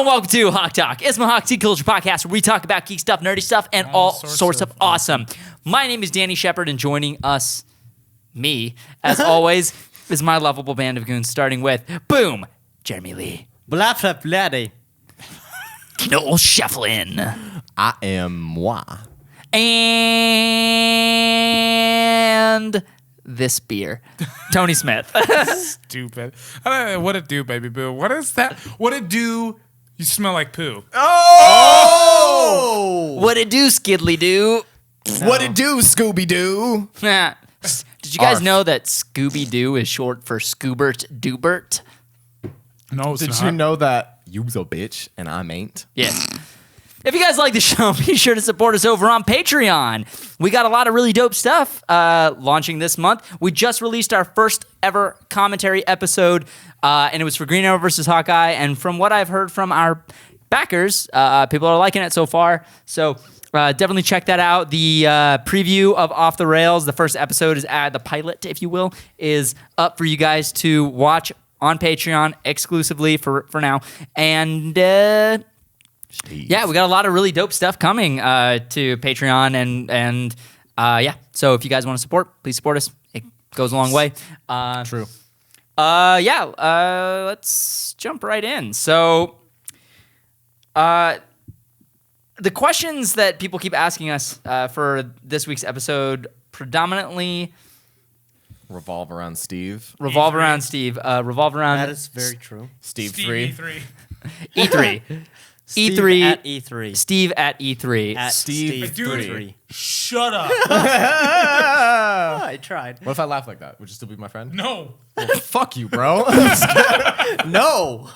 and welcome to HawkTalk. It's my Hawk Tea Culture podcast where we talk about geek stuff, nerdy stuff, and all sorts of awesome. My name is Danny Shepard, and joining us, me, as always, is my lovable band of goons, starting with, boom, Jeremy Lee. Blah, blah, blah. Noel Shefflin. I am moi. And this beer, Tony Smith. Stupid. I don't know what it do, baby boo. What is that? What it do? You smell like poo. Oh! What it do, Skidly Doo? What it do, Scooby Doo? Did you guys Arf. know that Scooby Doo is short for Scoobert Doobert? No, it's Did not. you know that you's a bitch and I ain't? Yes. If you guys like the show, be sure to support us over on Patreon. We got a lot of really dope stuff launching this month. We just released our first ever commentary episode, and it was for Green Arrow versus Hawkeye. And from what I've heard from our backers, people are liking it so far. So definitely check that out. The preview of Off the Rails, the first episode is the pilot, if you will, is up for you guys to watch on Patreon exclusively for now. And yeah, we got a lot of really dope stuff coming to Patreon, and yeah. So if you guys want to support, please support us. It goes a long way. True. Yeah. Let's jump right in. So, the questions that people keep asking us for this week's episode predominantly Revolve around Steve. revolve around Steve. Revolve around That is very true. Steve Steve 3. E3. E3. Steve E3 at E3. Steve at E3. At Steve Dude. 3. Shut up. I tried. What if I laugh like that? Would you still be my friend? No. Well, fuck you, bro. No.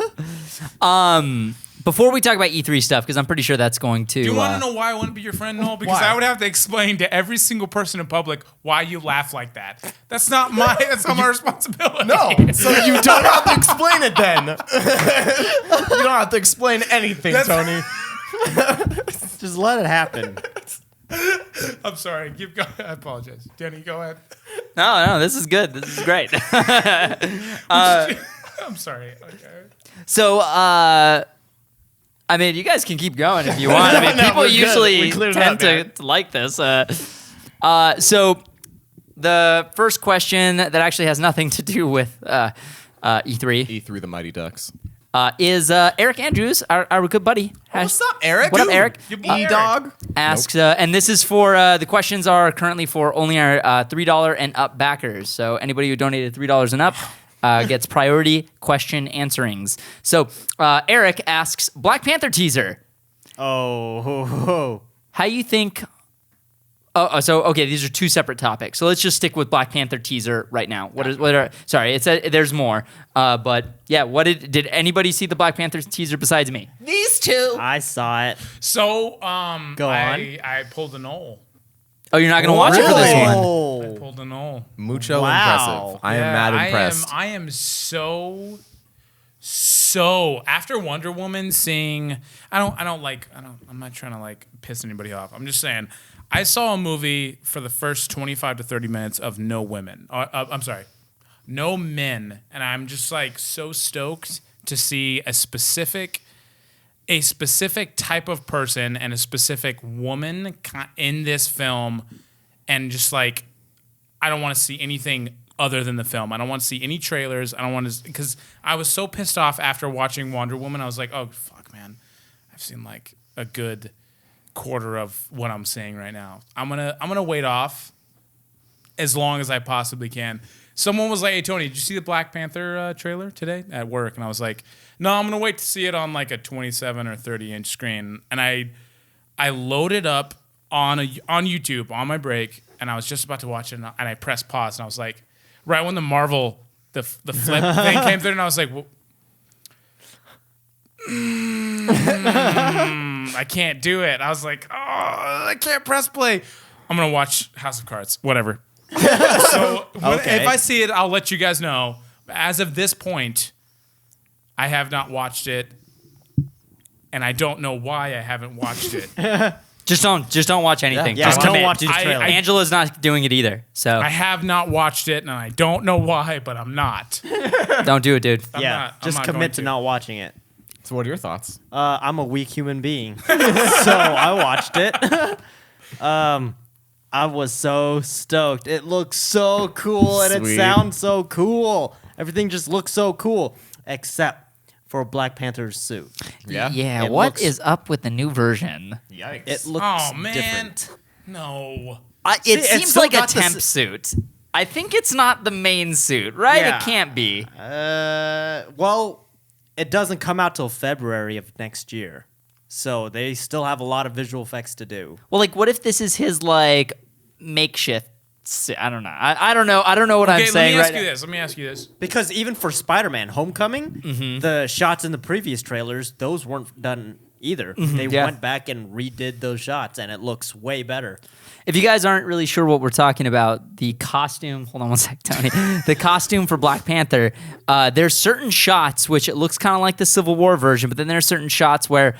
Before we talk about E3 stuff, because I'm pretty sure that's going to. Do you want to know why I wouldn't be your friend, Noel? Because Why? I would have to explain to every single person in public why you laugh like that. That's not my responsibility. No. So you don't have to explain it then. You don't have to explain anything, Tony. Just let it happen. I'm sorry. Keep going. I apologize. Danny, go ahead. No, this is good. This is great. I'm sorry. Okay. So, I mean, you guys can keep going if you want. I mean, No, people we're good. usually We cleared it tend up, man. to like this. So, the first question that actually has nothing to do with E3 E3 the Mighty Ducks. is Eric Andrews, our good buddy. What's up, Eric? What up, Eric? Your boy Eric. E-Dog? Asks, and this is for the questions are currently for only our $3 and up backers. So anybody who donated $3 and up gets priority question answerings. So Eric asks, Black Panther teaser. Oh. How you think? So okay, these are two separate topics. So let's just stick with Black Panther teaser right now. What are? Sorry, there's more. But yeah, did anybody see the Black Panther teaser besides me? These two. I saw it. So, Go on. I pulled a Noel. Oh, you're not gonna watch it for this one. I Oh. pulled a Noel. Mucho Wow. impressive. I am mad impressed. I am so after Wonder Woman seeing I'm not trying to like piss anybody off. I'm just saying I saw a movie for the first 25 to 30 minutes of no women. I'm sorry. No men, and I'm just like so stoked to see a specific type of person and a specific woman in this film, and just like I don't want to see anything other than the film. I don't want to see any trailers. I don't want to, because I was so pissed off after watching Wonder Woman. I was like, oh fuck, man, I've seen like a good quarter of what I'm seeing right now. I'm gonna wait off as long as I possibly can. Someone was like, hey Tony, did you see the Black Panther trailer today at work? And I was like, no, I'm gonna wait to see it on like a 27 or 30 inch screen. And I loaded up on YouTube on my break, and I was just about to watch it, and I pressed pause, and I was like, right when the Marvel the flip thing came through, and I was like, I can't do it. I was like, oh, I can't press play. I'm gonna watch House of Cards, whatever. So Okay. if I see it, I'll let you guys know. As of this point, I have not watched it, and I don't know why I haven't watched it. Just don't watch anything. Yeah, Just don't commit. watch the trailer. Angela's not doing it either, so I have not watched it, and I don't know why, but I'm not. don't do it, dude. I'm Yeah, not just going commit to not watching it. So what are your thoughts? I'm a weak human being, so I watched it. I was so stoked. It looks so cool, and it Sweet. sounds so cool. Everything just looks so cool, except for Black Panther's suit. Yeah. Yeah, It what looks- is up with the new version? Yikes. It looks Oh man, different. no. It it's seems still like a got the temp suit. I think it's not the main suit, right? Yeah. It can't be. Well, it doesn't come out till February of next year, so they still have a lot of visual effects to do. Well, like, what if this is his like makeshift suit? I don't know. I don't know. I don't know what I'm Okay, saying let me ask right you now. this. Let me ask you this. Because even for Spider-Man: Homecoming, Mm-hmm. the shots in the previous trailers, those weren't done either. They Mm-hmm. yeah. went back and redid those shots, and it looks way better. If you guys aren't really sure what we're talking about, the costume, hold on one sec, Tony. The costume for Black Panther, there's certain shots which it looks kind of like the Civil War version, but then there's certain shots where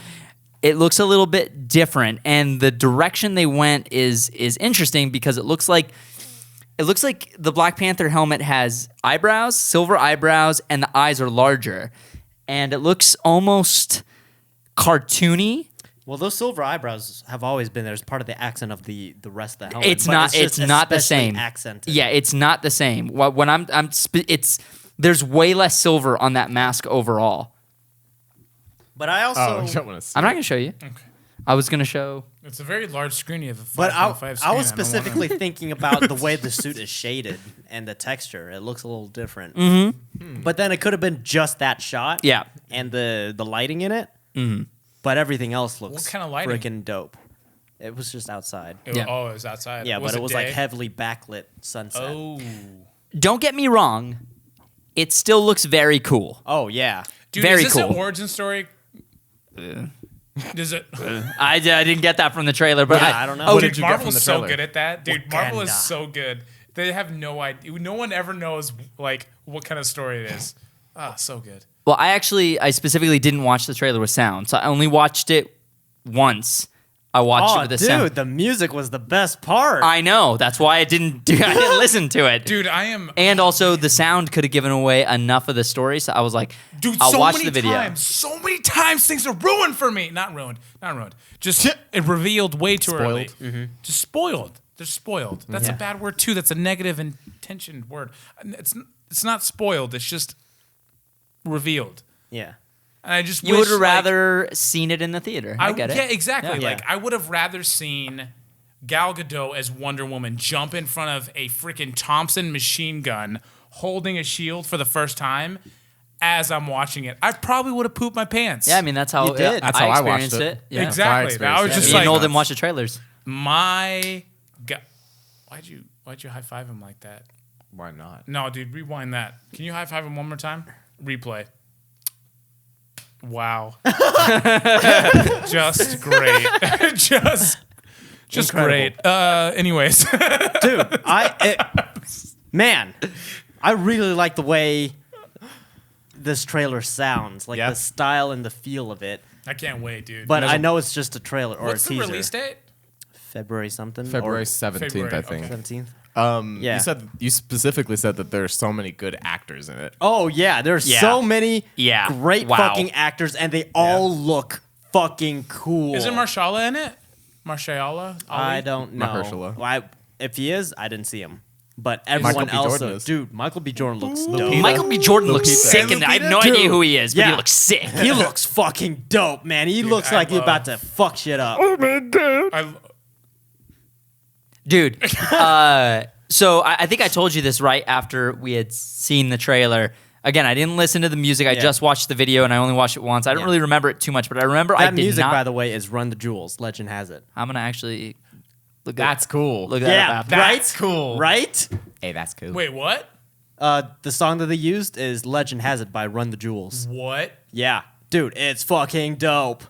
it looks a little bit different, and the direction they went is interesting because it looks like the Black Panther helmet has eyebrows, silver eyebrows, and the eyes are larger, and it looks almost cartoony. Well, those silver eyebrows have always been there as part of the accent of the rest of the helmet. It's but not. It's just not the especially same. Accented. Yeah, it's not the same. When it's there's way less silver on that mask overall. But I also. Oh, you don't want to see. I'm not gonna show you. I was gonna show. It's a very large screen. You have a 5.5 But I screen. was don't wanna- specifically thinking about the way the suit is shaded and the texture. It looks a little different. Mm-hmm. But then it could have been just that shot. Yeah. And the lighting in it. Mm-hmm. But everything else looks What kind of lighting? freaking dope. It was just outside. Yeah. Oh, it was outside. Yeah, but it was like day? heavily backlit sunset. Oh, Don't get me wrong. It still looks very cool. Oh yeah. dude, Very is this cool. an origin story? Is it? I didn't get that from the trailer, but Yeah, I don't know. Oh, What Dude, did you get from Marvel's the so trailer? good at that. Dude, Marvel is Wakanda. so good. They have no idea. No one ever knows like what kind of story it is. Ah, so good. well, I specifically didn't watch the trailer with sound, so I only watched it once. I watched it Oh, with the dude, sound. the music was the best part. I know. That's why I didn't listen to it. Dude, I am. And also, the sound could have given away enough of the story, so I was like, Dude, I'll so watch many the video. times, so many times things are ruined for me. Not ruined. Just it revealed way too early. Just spoiled. They're spoiled. That's a bad word too. That's a negative intentioned word. It's not spoiled. It's just revealed. yeah. And I just You wish, would have like, rather seen it in the theater. I get it. Yeah, exactly. Yeah. Like I would have rather seen Gal Gadot as Wonder Woman jump in front of a freaking Thompson machine gun holding a shield for the first time as I'm watching it. I probably would have pooped my pants. Yeah, I mean, that's how, You did. That's how I watched experienced it. it. Yeah. exactly. I was Yeah, just Me like, and Nolan watch the trailers. my God. Why'd you high five him like that? Why not? No, dude, rewind that. Can you high five him one more time? Replay. Wow. Just great. just Incredible. great. Anyways. Dude, man, I really like the way this trailer sounds, like Yeah. the style and the feel of it. I can't wait, dude. But I know it's just a trailer or What's a the teaser. release date? February something. February or 17th, February, I think. okay. 17th. You said you specifically said that there's so many good actors in it. Oh yeah, there's Yeah. so many Yeah. great Wow. fucking actors, and they all look fucking cool. Isn't Marshala in it? Marshala? I don't know. Mahershala. If he is, I didn't see him. But everyone Michael B. else, Jordan is. dude, Michael B. Jordan looks Lupita. dope. Michael B. Jordan looks Lupita. sick, and I have no Dude, idea who he is, but yeah. he looks sick. He looks fucking dope, man. He looks I like he's love- about to fuck shit up. Dude, so I think I told you this right after we had seen the trailer. Again, I didn't listen to the music. I Yeah. just watched the video, and I only watched it once. I don't Yeah. really remember it too much, but I remember I That did music, not. by the way, is "Run the Jewels." Legend has it. I'm gonna actually look. That's cool. Look that up Yeah, after. right? cool. Right? Hey, that's cool. Wait, what? The song that they used is "Legend Has It" by Run the Jewels. What? Yeah, dude, it's fucking dope.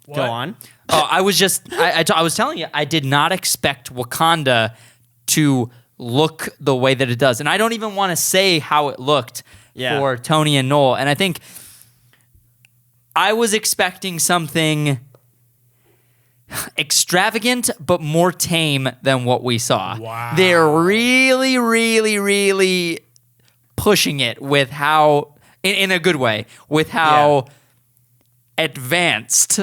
What? Go on. Oh, I was just. I was telling you, I did not expect Wakanda to look the way that it does, and I don't even want to say how it looked Yeah. for Tony and Noel. And I think I was expecting something extravagant but more tame than what we saw. Wow. They're really, really, really pushing it with how, in a good way, with how advanced.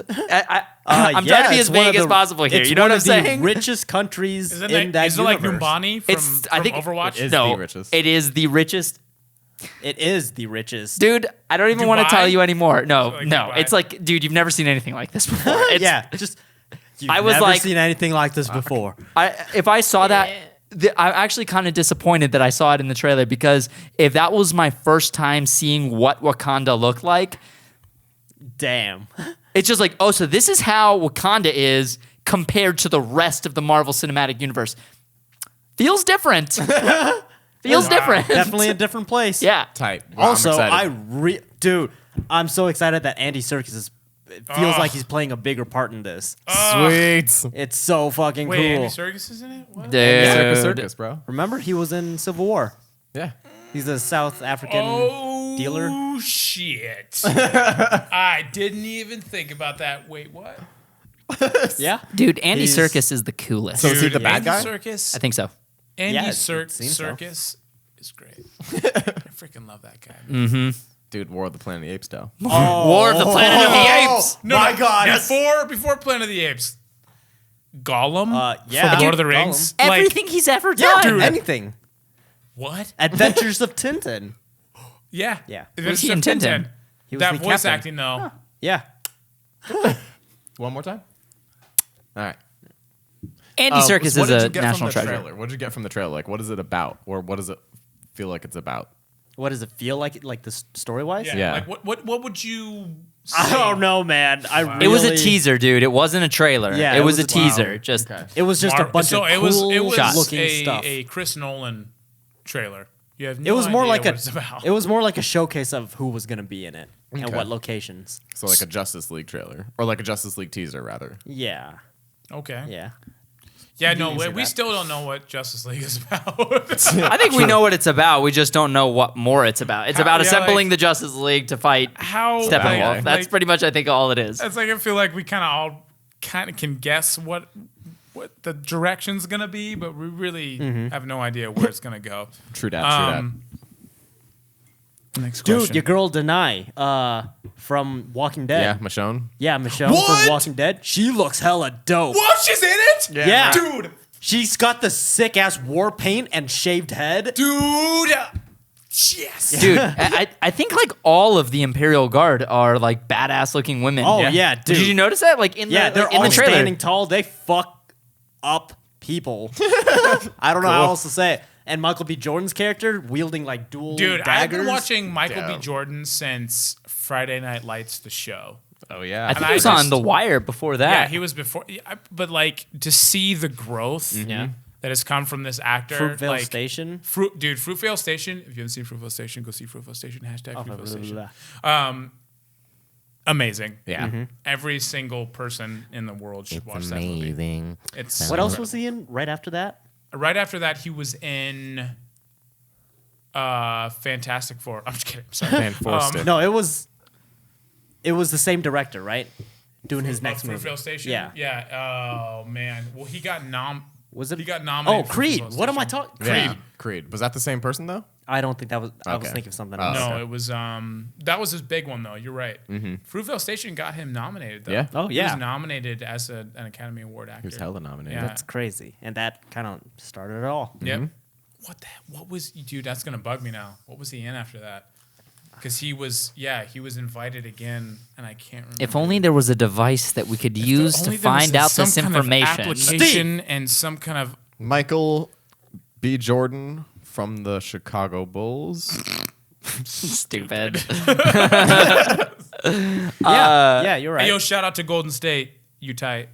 I'm trying to be as vague as possible here. It's You know one what I'm of saying? the richest countries Isn't in that is it like universe. Numbani from, I think Overwatch? It is no, the richest. it is the richest. It is the richest. Dude, I don't even want to Dubai? tell you anymore. No, Like no. Dubai? It's like, dude, you've never seen anything like this before. It's, Yeah, just you've I was never like- seen anything like this before. If I saw that, I'm actually kind of disappointed that I saw it in the trailer, because if that was my first time seeing what Wakanda looked like, Damn. it's just like, oh, so this is how Wakanda is compared to the rest of the Marvel Cinematic Universe. Feels different. Feels different. Definitely a different place. Yeah. Tight. Well, Also, I'm excited. dude, I'm so excited that Andy Serkis is. It feels like he's playing a bigger part in this. Sweet. It's so fucking Wait, cool. Andy Serkis is in it? What? Circus, Dude. circus, bro. Remember, he was in Civil War. Yeah. He's a South African dealer. Oh, shit. I didn't even think about that. Wait, what? Yeah. Dude, Andy He's- Serkis is the coolest. So is he Dude, the bad Andy guy? Serkis, I think so. Andy Yeah, it seems so. Serkis is great. I freaking love that guy. Dude, War of the Planet of the Apes, though. War of the Planet of the Apes. My God. Before Planet of the Apes, Gollum yeah. from Lord of the Rings. Gollum. Like, Everything he's ever Yeah, done. dude. Anything. what? Adventures of Tintin. Yeah. Yeah. Was he in Tintin? He was That the voice captain. acting, though. Yeah. One more time? All right. Andy Serkis what is did you a get national from the treasure. trailer? What did you get from the trailer? Like, what is it about? Or what does it feel like it's about? What does it feel like the story wise? Yeah. Yeah. Like, what would you say? I don't know, man. It was a really- teaser, dude. It wasn't a trailer. Yeah, it was a wow. teaser. Just It was just a bunch so of it was cool shots. looking stuff. a Chris Nolan trailer. You have no It was more idea like what it's about. it was more like a showcase of who was gonna be in it and Okay. what locations. So like a Justice League trailer. Or like a Justice League teaser, rather. Yeah, okay. yeah. Yeah, no, can say we that. still don't know what Justice League is about. I think we know what it's about. We just don't know what more it's about. It's about yeah, assembling like- the Justice League to fight How Steppenwolf. like, That's pretty much, I think, all it is. It's like I feel like we kind of all kind of can guess what the direction's gonna be, but we really have no idea where it's gonna go. True dat, true dat. Next Dude, question. your girl Denai, from Walking Dead. Yeah, Michonne. Yeah, Michonne What? from Walking Dead. She looks hella dope. What? She's in it? Yeah. Dude. She's got the sick ass war paint and shaved head. Dude. Yes. Dude, I think like all of the Imperial Guard are like badass looking women. Oh yeah, dude. Did you notice that? Like in Yeah, the they're like, in all the trailer. standing tall. They fuck up people. I don't know how else to say it. And Michael B. Jordan's character wielding like dual Dude, daggers. I've been watching Michael B. Damn. Jordan since Friday Night Lights, the show. Oh, yeah. I think And he was I on just- The Wire before that. Yeah, he was before. But like to see the growth Yeah. that has come from this actor, Fruitvale like, Station. Fruitvale Station. If you haven't seen Fruitvale Station, go see Fruitvale Station. Hashtag Blah, Fruitvale blah, Station. blah. Amazing. Yeah. Every single person in the world should watch that movie. It's What else was he in right after that? right after that. He was in Fantastic Four. I'm just kidding. Sorry. Van Forster. No, it was the same director, right? Doing his next movie. Fruitvale Station. Yeah. Yeah. Oh man. Well, he got Was it? He got nominated. Oh, for Creed. Fruitvale What am I Station. talking? Yeah. Creed. Creed. Was that the same person, though? I don't think that was. I was Okay. thinking of something Oh, else. No, okay. it was that was his big one though. You're right. Fruitvale Station got him nominated though. Yeah? Oh, He yeah. was nominated as an Academy Award actor. He was hella nominated. Yeah. That's crazy, and that kind of started it all. Yep. What was dude? That's gonna bug me now. What was he in after that? Because he was invited again, and I can't remember. If only there was a device that we could use to Only there was find out some this kind of information. application and some kind of Michael B. Jordan from the Chicago Bulls. Stupid. Yeah, you're right. Hey, yo, shout out to Golden State. You tight?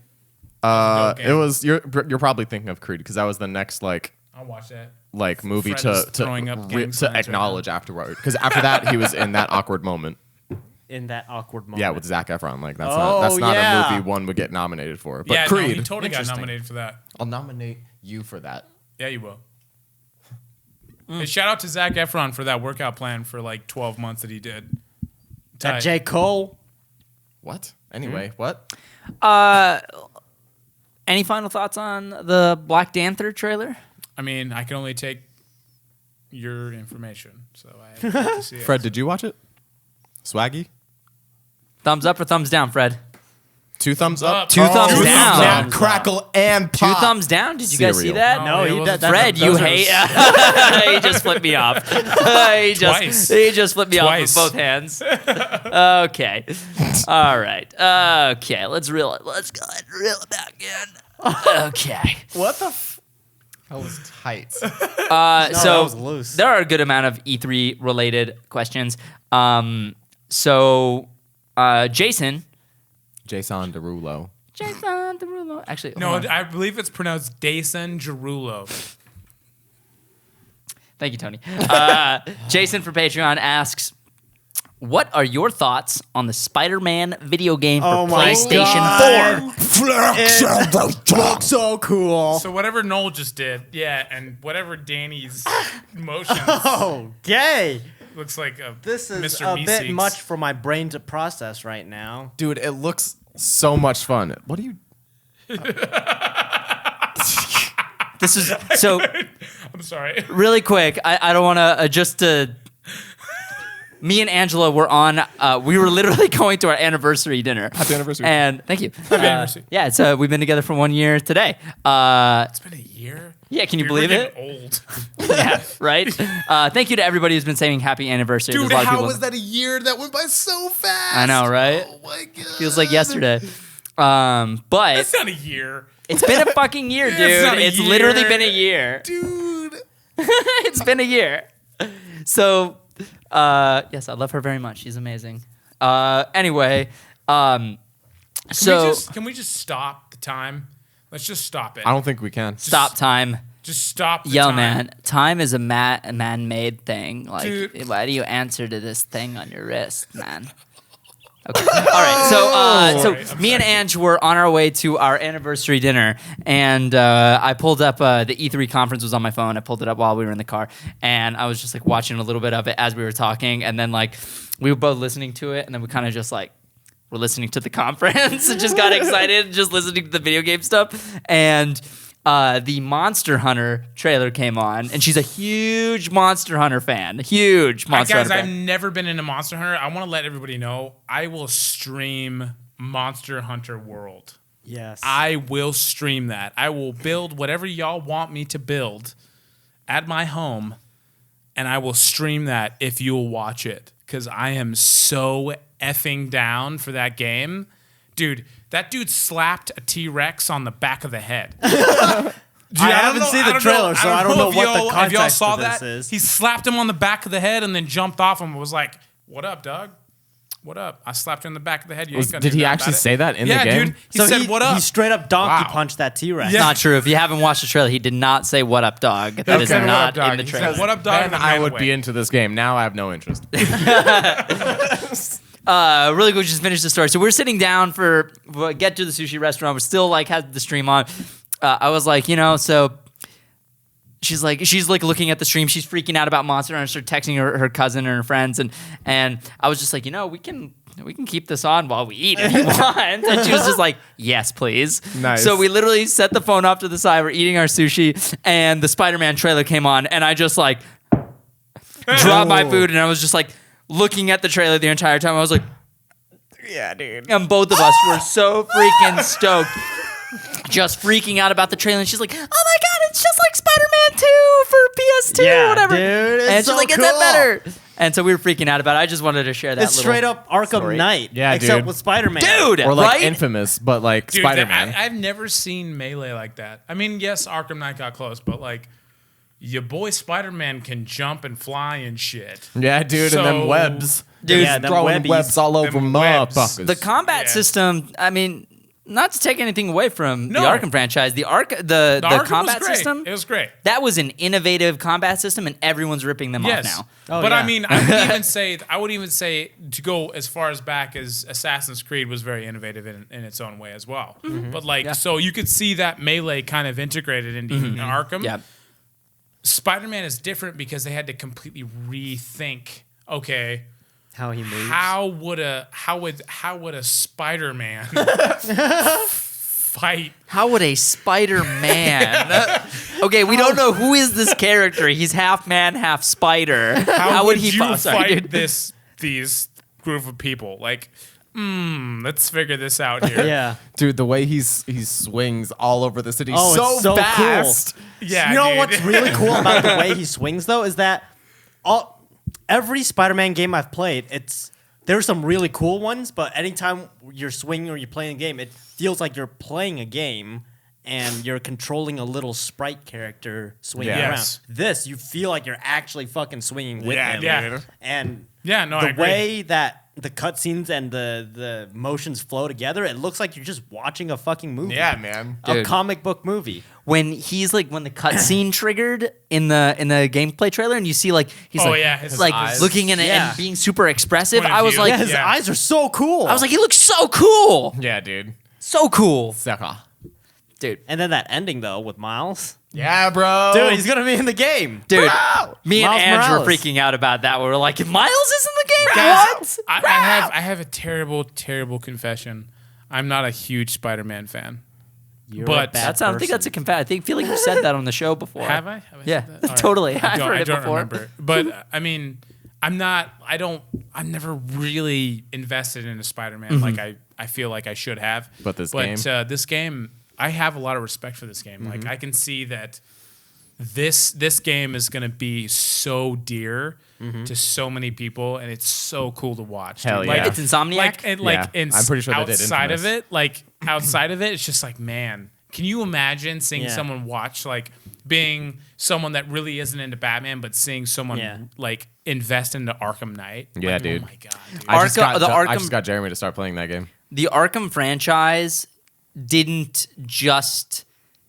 It was you're probably thinking of Creed because that was the next I'll watch that. movie Fred is to throwing up gang signs right acknowledge afterward because after that he was in that awkward moment. In that awkward moment. Yeah, with Zac Efron. Like that's Oh, not yeah. a movie one would get nominated for. But Yeah, Creed, no, he totally got Interesting. nominated for that. I'll nominate you for that. Yeah, you will. Hey, shout out to Zac Efron for that workout plan for like 12 months that he did. that Tight. J. Cole. What? Anyway, what? Any final thoughts on the Black Panther trailer? I mean, I can only take your information, so I have to see it. Fred, did you watch it? Swaggy? Thumbs up or thumbs down, Fred? 2 thumbs up. Two thumbs Two down. thumbs down. Crackle and Two pop. thumbs down. Did you guys see Cereal. that? No, it he wasn't- does. Fred, you those are- hate. He just flipped me off. Twice. He just flipped me Twice. off with both hands. Okay. All right. Okay. Let's go ahead and reel it back in. Okay. What the That was tight. So that was loose. there are a good amount of E3 related questions. Jason Jason Derulo. Derulo. Actually, No, hold on. I believe it's pronounced Dason Gerulo. Thank you, Tony. Jason for Patreon asks, what are your thoughts on the Spider-Man video game for Oh my PlayStation God. 4? It looks so cool. So whatever Noel just did, yeah, and whatever Danny's motions Oh, gay. looks like a This is Mr. a bit Meeseeks. much for my brain to process right now. Dude, it looks so much fun. What do you... This is so I'm sorry. really quick. I don't want to just to. Me and Angela were on. We were literally going to our anniversary dinner. Happy anniversary. And thank you. Happy anniversary. Yeah, so we've been together for 1 year today. It's been a year. Yeah, can you Dude, we're believe it? getting Old. Yeah, right. Thank you to everybody who's been saying happy anniversary. Dude, There's a lot of how people- was that a year that went by so fast? I know, right? Oh my god. Feels like yesterday. But It's not a year. it's been a fucking year, dude. It's not a It's literally year. been a year. Dude. It's been a year. So, yes, I love her very much. She's amazing. Anyway, so Can we just stop the time? Let's just stop it. I don't think we can. stop time. Just stop the Yo, time. man, time is a man-made thing. Like, Dude. why do you answer to this thing on your wrist, man? Okay. All right. So, I'm me and Ange were on our way to our anniversary dinner, and I pulled up the E3 conference was on my phone. I pulled it up while we were in the car, and I was just like watching a little bit of it as we were talking, and then like we were both listening to it, and then we kind of just like were listening to the conference and just got excited, just listening to the video game stuff, and. The Monster Hunter trailer came on, and she's a huge Monster Hunter fan. Huge Monster Guys, Hunter I've fan. never been into Monster Hunter. I want to let everybody know I will stream Monster Hunter World. Yes. I will stream that. I will build whatever y'all want me to build at my home, and I will stream that if you'll watch it, because I am so effing down for that game. Dude, that dude slapped a T-Rex on the back of the head. Dude, I haven't seen the trailer, so I don't know if what the y'all- if y'all context saw of this that. is. He slapped him on the back of the head and then jumped off him and was like, "What up, dog? What up? I slapped you on the back of the head. You ain't gonna Did do he nothing actually about it." say that in the Yeah, game? dude. He said, "What up?" He straight up donkey Wow. punched that T-Rex. Yeah. Not true. If you haven't watched the trailer, he did not say "What up, dog." That is Okay, what not up, dog? in the He trailer. said, "What up, dog?" Then and then I ran would away. be into this game. Now I have no interest. Really quick, just finish the story. So we're sitting down for get to the sushi restaurant. We're still like had the stream on. I was like, so she's like looking at the stream. She's freaking out about Monster Hunter. Started texting her cousin and her friends, and I was just like, we can keep this on while we eat if you want. And she was just like, yes, please. Nice. So we literally set the phone off to the side. We're eating our sushi, and the Spider-Man trailer came on, and I just like dropped my food, and I was just like looking at the trailer the entire time. I was like, Yeah, dude. and both of us were so freaking stoked, just freaking out about the trailer. And she's like, "Oh my god, it's just like Spider-Man 2 for PS2 Yeah, or whatever." dude, it's and she's so like, "Is cool." that better?" And so we were freaking out about it. I just wanted to share that. It's straight up Arkham story. Knight. Yeah, except dude. with Spider-Man. dude, Or like right? Infamous, but like Dude, Spider-Man. I've never seen Melee like that. I mean, yes, Arkham Knight got close, but like, your boy Spider-Man can jump and fly and shit. Yeah, dude, and So- them webs. Dude, Yeah, them throwing webbies. webs all over Them webs. motherfuckers. The combat Yeah. system. I mean, not to take anything away from No. the Arkham franchise, the The Arkham combat was great. system. It was great. That was an innovative combat system, and everyone's ripping them Yes, off now. Oh, but yeah. I mean, I would even say to go as far as back as Assassin's Creed was very innovative in its own way as well. Mm-hmm. But like, so you could see that Melee kind of integrated into Arkham. Yeah. Spider-Man is different because they had to completely rethink. Okay, How he moves. how would a Spider-Man fight? How would a Spider-Man? Okay, we don't know who is this character. He's half man, half spider. How would he you Sorry, fight dude. these group of people? Like, let's figure this out here. Yeah. Dude, the way he swings all over the city Oh, so it's so fast. cool. Yeah, You know dude. what's really cool about the way he swings though is that every Spider-Man game I've played, there's some really cool ones, but anytime you're swinging or you're playing a game, it feels like you're playing a game and you're controlling a little sprite character swinging Yeah. around. Yes. This, you feel like you're actually fucking swinging with him. Yeah. And Yeah, no, I the agree. way that the cutscenes and the motions flow together, it looks like you're just watching a fucking movie. Yeah, man. A Dude. comic book movie. When he's like, when the cutscene triggered in the gameplay trailer, and you see like he's Oh, like, yeah, his like eyes. looking in it Yeah. and being super expressive. Point of I was view. like, Yeah, his Yeah. eyes are so cool. I was like, he looks so cool, Yeah, dude. so cool, Sucker. dude. and then that ending though with Miles. Yeah, bro. Dude, he's gonna be in the game. Dude, Bro! me and Miles Andrew Morales. were freaking out about that. We were like, Miles is in the game. Guys, What? I have a terrible confession. I'm not a huge Spider-Man fan. You're But a bad That's I don't think that's a confession. I feel like you said that on the show before. Have I? Yeah, said that? All right. totally. I I've don't, heard I it don't before. remember. But I mean, I'm never really invested in a Spider-Man Mm-hmm. like I feel like I should have. But this this game, I have a lot of respect for this game. Like I can see that this game is going to be so dear to so many people, and it's so cool to watch. Hell dude. yeah. Like, It's Insomniac? I'm pretty sure they did outside of Infamous. it, like outside of it, it's just like, man, can you imagine seeing Yeah. someone watch, like being someone that really isn't into Batman, but seeing someone Yeah. like invest into Arkham Knight? Yeah, Like, dude. Oh my god, dude. I just Arkham- got, I just got Jeremy to start playing that game. The Arkham franchise didn't just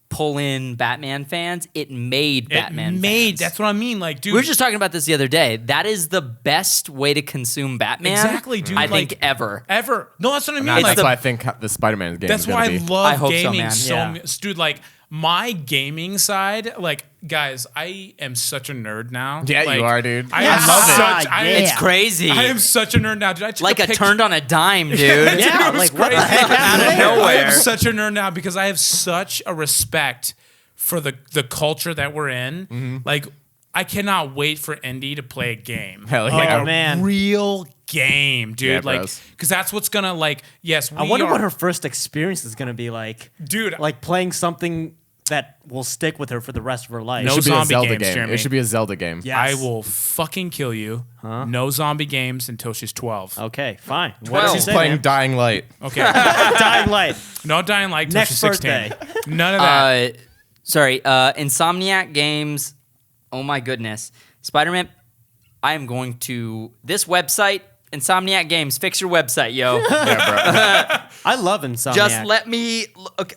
pull in Batman fans; it made Batman. fans. That's what I mean. Like, dude, We were just talking about this the other day. That is the best way to consume Batman. Exactly, dude. I Like, think ever. ever. No, that's what I mean. That's Like, why I think the Spider-Man game that's is why going I to be. love I hope so, gaming man. so Yeah. much. Dude, like my gaming side, like guys, I am such a nerd now. Yeah, Like, you are, dude. I Yeah. am such Yeah. It's crazy. I am such a nerd now, dude. I took like a picture- turned on a dime, dude. Yeah, It was like what the crazy. heck happened Out of there? nowhere. I am such a nerd now because I have such a respect for the culture that we're in. Like, I cannot wait for Indy to play a game. Hell Like yeah. a man. real game, dude. Yeah, like, bros. because that's what's gonna like. Yes, I wonder what her first experience is gonna be like. dude. Like playing something that will stick with her for the rest of her life. No It should be a zombie Zelda games, game. Jeremy. It should be a Zelda game. Yes. I will fucking kill you. No zombie games until she's 12. Okay, fine. What 12. did you She's say, playing man? Dying Light. Okay. Dying Light. No Dying Light till Next she's 16. birthday. None of that. Insomniac Games. Oh my goodness. Spider-Man. I am going to this website, Insomniac Games. Fix your website, yo. I love Insomniac. Just let me look.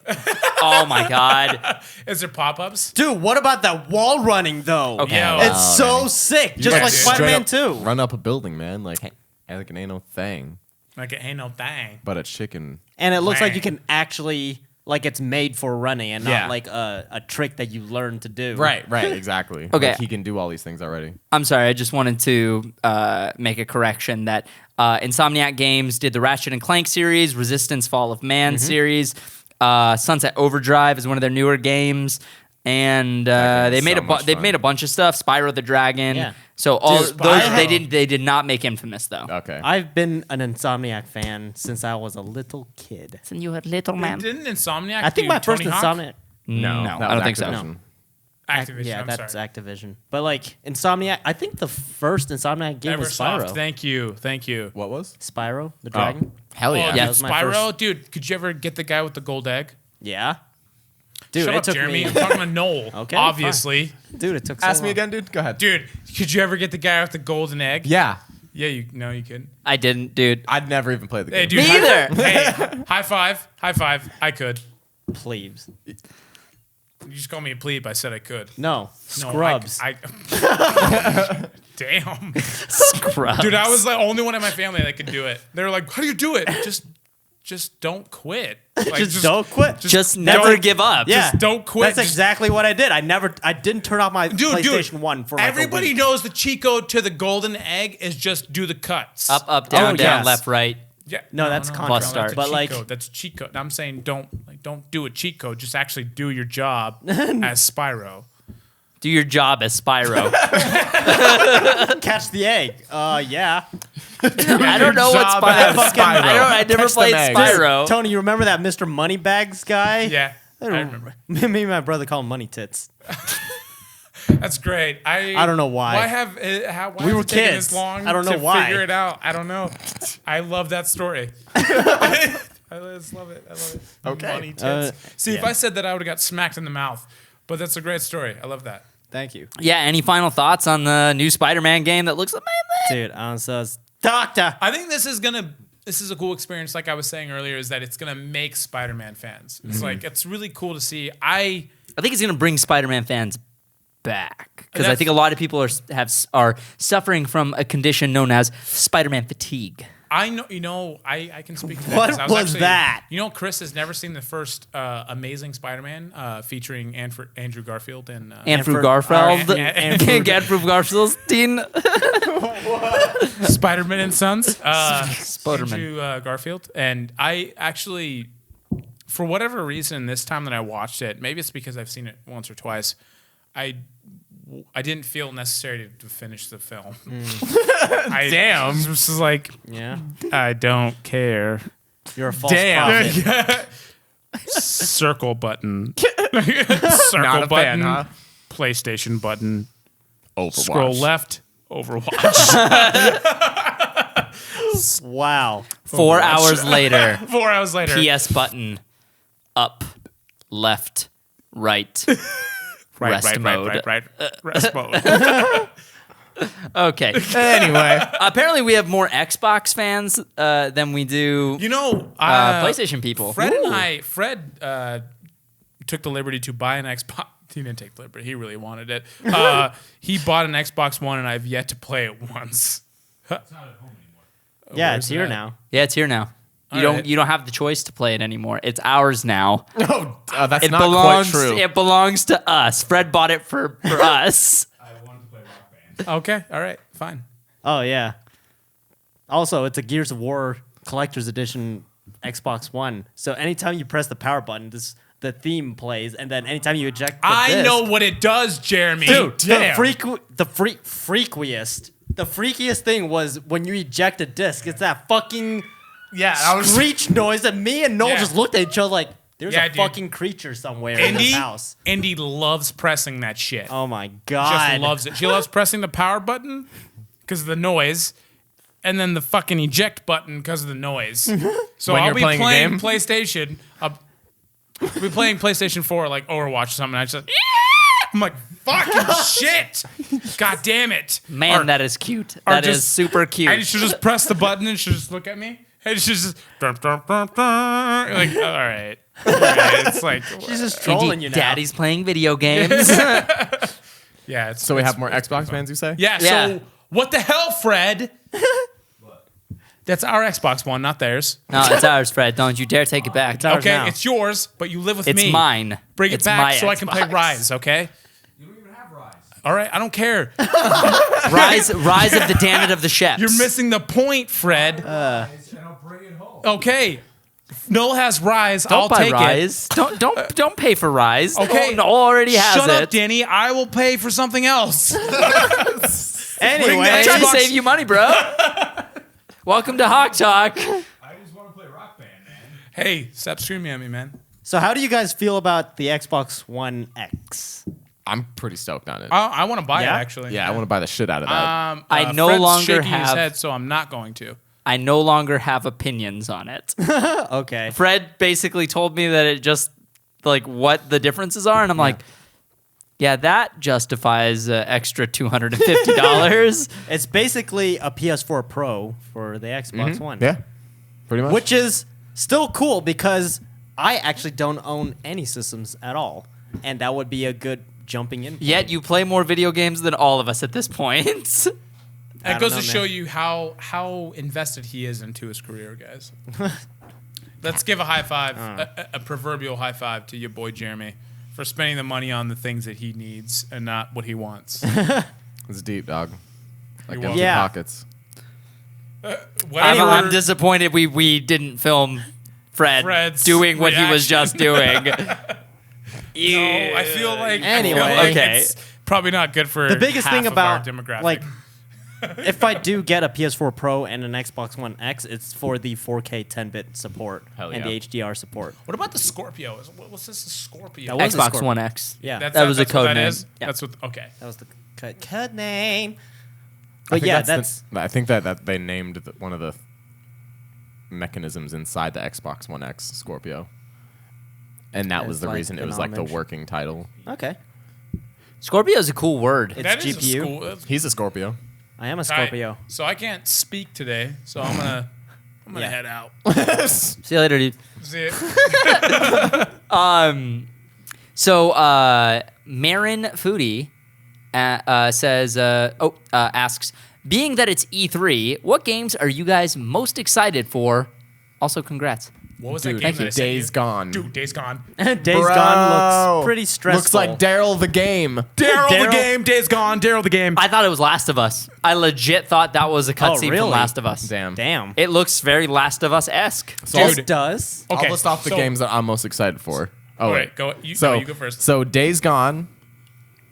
Oh my god. Is there pop-ups? Dude, what about that wall running though? Okay. Yo. It's so sick. Just Yeah, like dude. Spider-Man Straight 2. up Run up a building, man. Like it ain't no thing. Like it ain't no thing. But a chicken. And it looks like you Bang. can actually like it's made for running and Yeah. not like a trick that you learn to do. Right, exactly. Okay. Like, he can do all these things already. I'm sorry. I just wanted to make a correction that Insomniac Games did the Ratchet and Clank series, Resistance: Fall of Man series. Sunset Overdrive is one of their newer games, and That game they is made so much they've fun. made a bunch of stuff. Spyro the Dragon. Yeah. So all Dude, those Spyro. they did not make Infamous though. Okay. I've been an Insomniac fan since I was a little kid. Since you were little man. Didn't Insomniac I think do my first Tony Hawk? Insomniac. No, that I was don't think so. Activision. Activision, Yeah, I'm that's sorry. Activision. But like Insomniac, I think the first Insomniac game was Eversoft, Spyro. thank you. What was? Spyro the Dragon. Hell Oh, yeah. dude, Yeah. That was my Spyro, first- dude, could you ever get the guy with the gold egg? Yeah. Dude, Shut it up, took Jeremy. me. I'm talking to Noel. Okay, Obviously. Dude, it took so Ask me long. again, dude. Go ahead. Dude, could you ever get the guy with the golden egg? Yeah. Yeah, you couldn't. I didn't, dude. I'd never even played the game. Hey, dude. Me either. Hey, high five. I could. Plebes. You just called me a plebe. I said I could. No, No, Scrubs. Damn. Scrubs. Dude, I was the only one in my family that could do it. They were like, "How do you do it?" Just don't quit. Like, just don't quit. just never don't- give up. yeah, just don't quit. That's Just- exactly what I did. I didn't turn off my Dude, PlayStation 1 for like everybody a week. knows the cheat code to the golden egg is just do the cuts. Up, up, down, Oh, down, yes. left, right. Yeah. No, that's Contra. Plus start. That's a But cheat like, code. That's a cheat code. I'm saying don't do a cheat code. Just actually do your job as Spyro. Do your job as Spyro. Catch the egg. Yeah. I don't know what Job Spyro. as Spyro. I never Catch played them eggs. Spyro. Tony, you remember that Mr. Moneybags guy? Yeah, I remember. Me and my brother call him Money Tits. That's great. I don't know why. Why have why We has were it taken kids. this long I don't know to why. figure it out? I don't know. I love that story. I just love it. I love it. Okay. Money tits. See, if yeah. I said that, I would have got smacked in the mouth. But that's a great story. I love that. Thank you. Yeah, any final thoughts on the new Spider-Man game that looks amazing? Dude, says, Doctor. I think this is a cool experience. Like I was saying earlier, is that it's gonna make Spider-Man fans. It's like it's really cool to see. I think it's going to bring Spider-Man fans back because I That's- think a lot of people are suffering from a condition known as Spider-Man fatigue. I know, I can speak to that. What 'cause was that? You know, Chris has never seen the first Amazing Spider-Man featuring Andrew Garfield and Andrew Anfru- Garfield, Anfru- Andrew Garfieldstein. Spider-Man and Sons. Spider-Man. Andrew Garfield. And I actually, for whatever reason, this time that I watched it, maybe it's because I've seen it once or twice, I didn't feel necessary to finish the film. Damn. This is like, Yeah. I don't care. You're a false prophet. Circle button. Circle Not a button. fan, huh? PlayStation button. Overwatch. Scroll left. Overwatch. Wow. 4 hours later, 4 hours later. PS button, up, left, right. Rest mode. Right. Rest mode. Okay. Anyway, Apparently, we have more Xbox fans than we do You know, PlayStation people. Fred took the liberty to buy an Xbox. He didn't take the liberty. He really wanted it. He bought an Xbox One, and I've yet to play it once. Yeah, Where's it's here that? now. Yeah, it's here now. You All don't right. you don't have the choice to play it anymore. It's ours now. that's It not belongs quite true. it belongs to us. Fred bought it for us. Okay, all right, fine. Oh, yeah. Also, it's a Gears of War Collector's Edition Xbox One. So anytime you press the power button, the theme plays, and then anytime you eject the I disc, know what it does, Jeremy. Dude, Damn. the freakiest thing was when you eject a disc. It's that fucking screech noise, and me and Noel Yeah. just looked at each other like, there's Yeah, a dude. fucking creature somewhere in this house. Indy loves pressing that shit. Oh my Just god. loves it. She loves pressing the power button because of the noise, and then the fucking eject button because of the noise. So When I'll you're be playing a game? PlayStation. I'll be playing PlayStation 4, like Overwatch or something. And I just, I'm like, fucking shit! God damn it! Man, Or- that is cute. or That is just- super cute. And she'll just press the button and she'll just look at me. And she's just dun, dun, dun, dun. You're like, all right. It's like, She's just trolling you now. Daddy's playing video games. yeah. It's, So we it's- have more Xbox fans, you say? Yeah, Yeah. so what the hell, Fred? That's our Xbox One, not theirs. No, it's ours, Fred. Don't you dare take it back. It's ours Okay, now. it's yours, but you live with It's me. mine. Bring it It's my back so I can play Xbox. Rise, okay? You don't even have Rise. All right, I don't care. Rise of the Damned of the Sheps. You're missing the point, Fred. And I'll bring it home. Okay. Noel has Rise. Don't I'll buy take Rise. Don't pay for Rise. it. Okay. Noel already has Shut it. up, Danny. I will pay for something else. Anyway, I'm trying to Xbox- save you money, bro. Welcome to HawkTalk. I just want to play Rock Band, man. Hey, stop screaming at me, man. so how do you guys feel about the Xbox One X? I'm pretty stoked on it. I want to buy Yeah? it, actually. yeah, I want to buy the shit out of that. I no Fred's longer shaking his have- head, so I'm not going to. I no longer have opinions on it. Okay. Fred basically told me that it just like what the differences are, and I'm like, yeah, that justifies extra $250. It's basically a PS4 Pro for the Xbox One. yeah, pretty much. Which is still cool because I actually don't own any systems at all. And that would be a good jumping in. Yet you play more video games than all of us at this point. That don't goes know, to show man. you how invested he is into his career, guys. Let's give a high five, a proverbial high five to your boy Jeremy for spending the money on the things that he needs and not what he wants. It's deep, dog. Like You're empty welcome. pockets. Whatever. I'm disappointed we didn't film Fred's doing what he was reaction. just doing. No, I feel like Anyway. Okay. Probably not good for The biggest half thing of our about demographic. like, if I do get a PS4 Pro and an Xbox One X, it's for the 4K 10-bit support Hell and yeah. the HDR support. what about the Scorpio? What's this? Scorpio? That was a Xbox Scorpio. One X. Yeah, That was a that's what code that name. is? Yeah. That's what. Okay. that was the code name. I But think yeah, I think that they named one of the mechanisms inside the Xbox One X Scorpio, and that was It's the like reason it an was like the homage. working title. okay. Scorpio is a cool word. It's That is a GPU. school- that's He's a Scorpio. I am a tight. Scorpio. So I can't speak today. So I'm gonna Yeah. head out. See you later, dude. See it. So, Marin Foodie asks, being that it's E3, what games are you guys most excited for? Also, congrats. What was Dude, that game? That I sent Days you? Gone. Dude, Days Gone. Days Bro. Gone looks pretty stressful. Looks like Daryl the game. Daryl Daryl- the game. Days Gone. Daryl the game. I thought it was Last of Us. I legit thought that was a cutscene really? from Last of Us. Damn. Damn. It looks very Last of Us-esque. This Dude. does. Okay. I'll list off the so- games that I'm most excited for. Oh, All wait. right, go. You, So no, you go first. So Days Gone,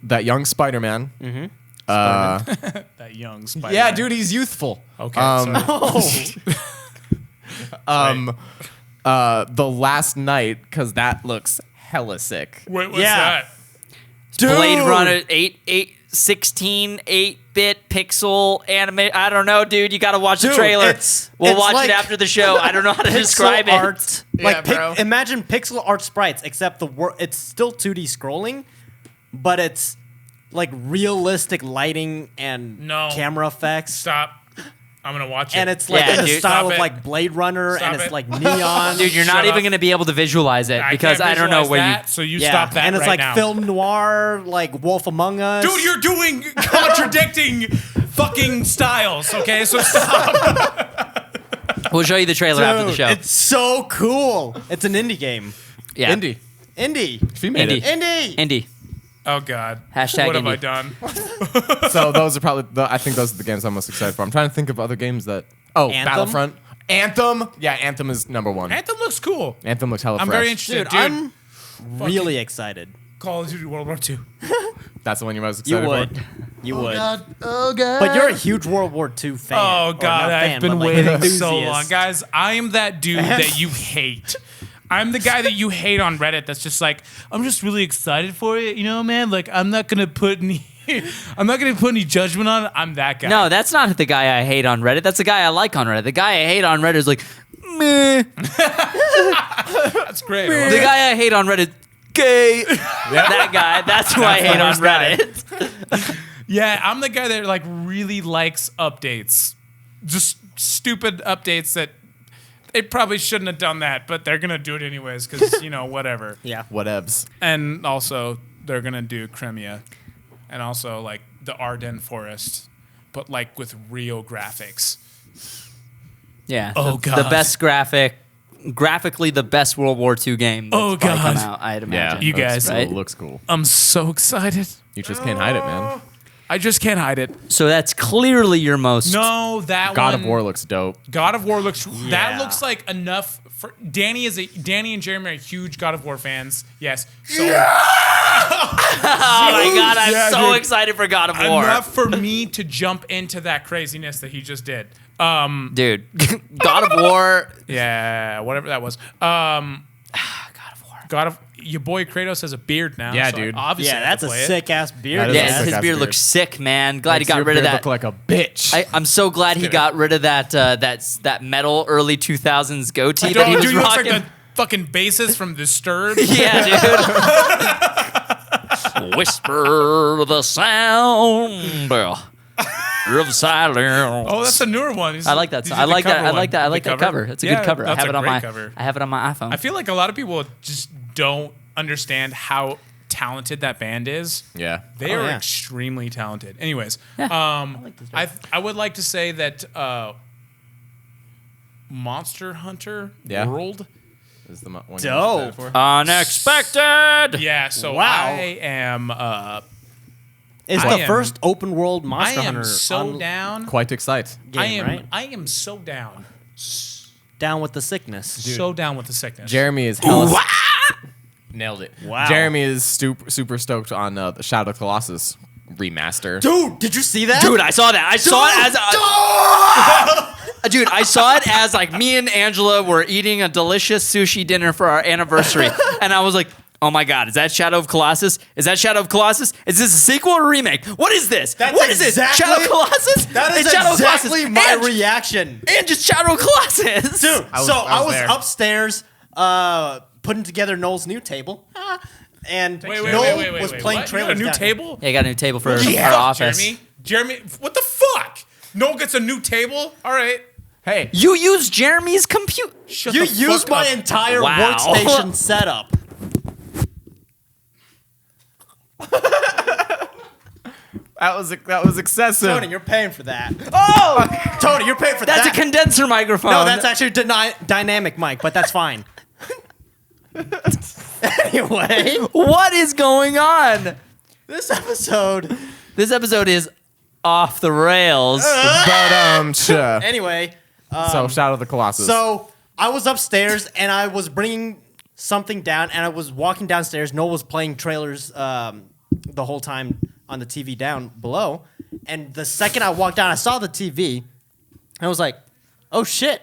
that young Spider-Man. That young Spider. Yeah, dude, he's youthful. Okay. Oh, The Last Night, because that looks hella sick. Wait, what's Yeah. that? Blade Runner 16 8-bit pixel anime. I don't know, dude. You got to watch the Dude, trailer. it's We'll watch like it after the show. I don't know how to pixel describe it. art. Like bro. imagine pixel art sprites, except it's still 2D scrolling, but it's like realistic lighting and No. camera effects. Stop. I'm gonna watch it. And it's like Yeah, in the dude. style Stop of it. like Blade Runner, Stop and it's it. like neon. Dude, you're not Shut even up. going to be able to visualize it because can't I don't know visualize where that, So you yeah, stop that and it's right like now. film noir, like Wolf Among Us. Dude, you're doing contradicting fucking styles. Okay, so stop. We'll show you the trailer after the Dude, show. it's so cool. It's an indie game. Yeah. Indie. Indie. She made Indie. it. Indie. Indie. Oh God. Hashtag What have I indie. done? So those are probably, I think those are the games I'm most excited for. I'm trying to think of other games that, Anthem? Battlefront. Anthem. Yeah, Anthem is number one. Anthem looks cool. Anthem looks hella I'm fresh. very interested, Dude, dude. I'm really excited. Call of Duty World War II. That's the one you're most You excited would. for? You would. Oh, God. But you're a huge World War II fan. Oh Or God, not I've fan, been but, like, waiting so enthusiast. long, guys. I am that dude that you hate. I'm the guy that you hate on Reddit. That's just like, I'm just really excited for it, you know, man. Like, I'm not gonna put any judgment on it. I'm that guy. No, that's not the guy I hate on Reddit. That's the guy I like on Reddit. The guy I hate on Reddit is like, meh. that's great. The guy I hate on Reddit, gay. That guy. That's who I hate on worst guy. Reddit. Yeah, I'm the guy that like really likes updates, just stupid updates that they probably shouldn't have done that, but they're gonna do it anyways because whatever. Yeah. Whatevs. And also they're gonna do Crimea, and also like the Ardennes Forest, but like with real graphics. Yeah. Oh, the God. best graphically the best World War II game. That's Oh, probably come God. out, I'd Yeah. imagine. You guys- It Right? looks cool. I'm so excited. You just can't hide it, man. I just can't hide it. So that's clearly your most. No, that God one. of War looks dope. God of War looks. That Yeah. looks like enough for Danny. Danny and Jeremy are huge God of War fans. Yes. So Oh my God, I'm Yeah, so dude. excited for God of War. enough for me to jump into that craziness that he just did. Dude, God of War. Yeah, whatever that was. God of War. God of your boy Kratos has a beard now. Yeah, so dude. Obviously, Yeah, I have that's to a play it. sick ass beard. That is Yeah, a sick his ass beard beard. looks sick, man. Glad he Makes got your rid of beard that. Look like a bitch. I'm so glad he got rid of that metal early 2000s goatee that Dude, he was dude, he looks rocking. like the fucking bassist from Disturbed. Yeah, dude. Whisper the sound of silence. Oh, that's a newer one. I like that. These Song. are I the like that. cover I one. like that. I The like that cover. It's a good cover. I That's have a it on great my. cover. I have it on my iPhone. I feel like a lot of people just don't understand how talented that band is. Yeah. They Oh, are yeah. extremely talented. Anyways, Yeah, I would like to say that Monster Hunter Yeah. World. Is the one you're Dope. excited for? Unexpected. Yeah, so Wow. I am It's I the am- first open world I Monster am Hunter so down. Quite excited. game, I am so down. down with the sickness. So down with the sickness. Jeremy is hella. Nailed it. Wow. Jeremy is super stoked on the Shadow of the Colossus remaster. Dude, did you see that? Dude, I saw that. I saw it as dude, I saw it as like me and Angela were eating a delicious sushi dinner for our anniversary, and I was like, "Oh my god, is that Shadow of Colossus? Is that Shadow of Colossus? Is this a sequel or a remake? What is this? What is this? Shadow of Colossus? That is It's Shadow of Colossus. exactly my And- reaction. And just Shadow of Colossus, Dude, I was there. upstairs putting together Noel's new table. And Wait, Noel was playing what? You got trailers. a new down here. table? Yeah, I got a new table for Yeah. our office. Jeremy, what the fuck? Noel gets a new table? All right. Hey, You use Jeremy's computer. Shut You the used fuck my up. entire Wow. workstation setup. that was excessive. Tony, you're paying for that. Oh! Tony, you're paying for That's that. a condenser microphone. No, that's actually a dynamic mic, but that's fine. Anyway, what is going on? this episode. This episode is off the rails. But Anyway, so Shadow of the Colossus. so I was upstairs and I was bringing something down, and I was walking downstairs. Noel was playing trailers the whole time on the TV down below. And the second I walked down, I saw the TV, and I was like, "Oh shit,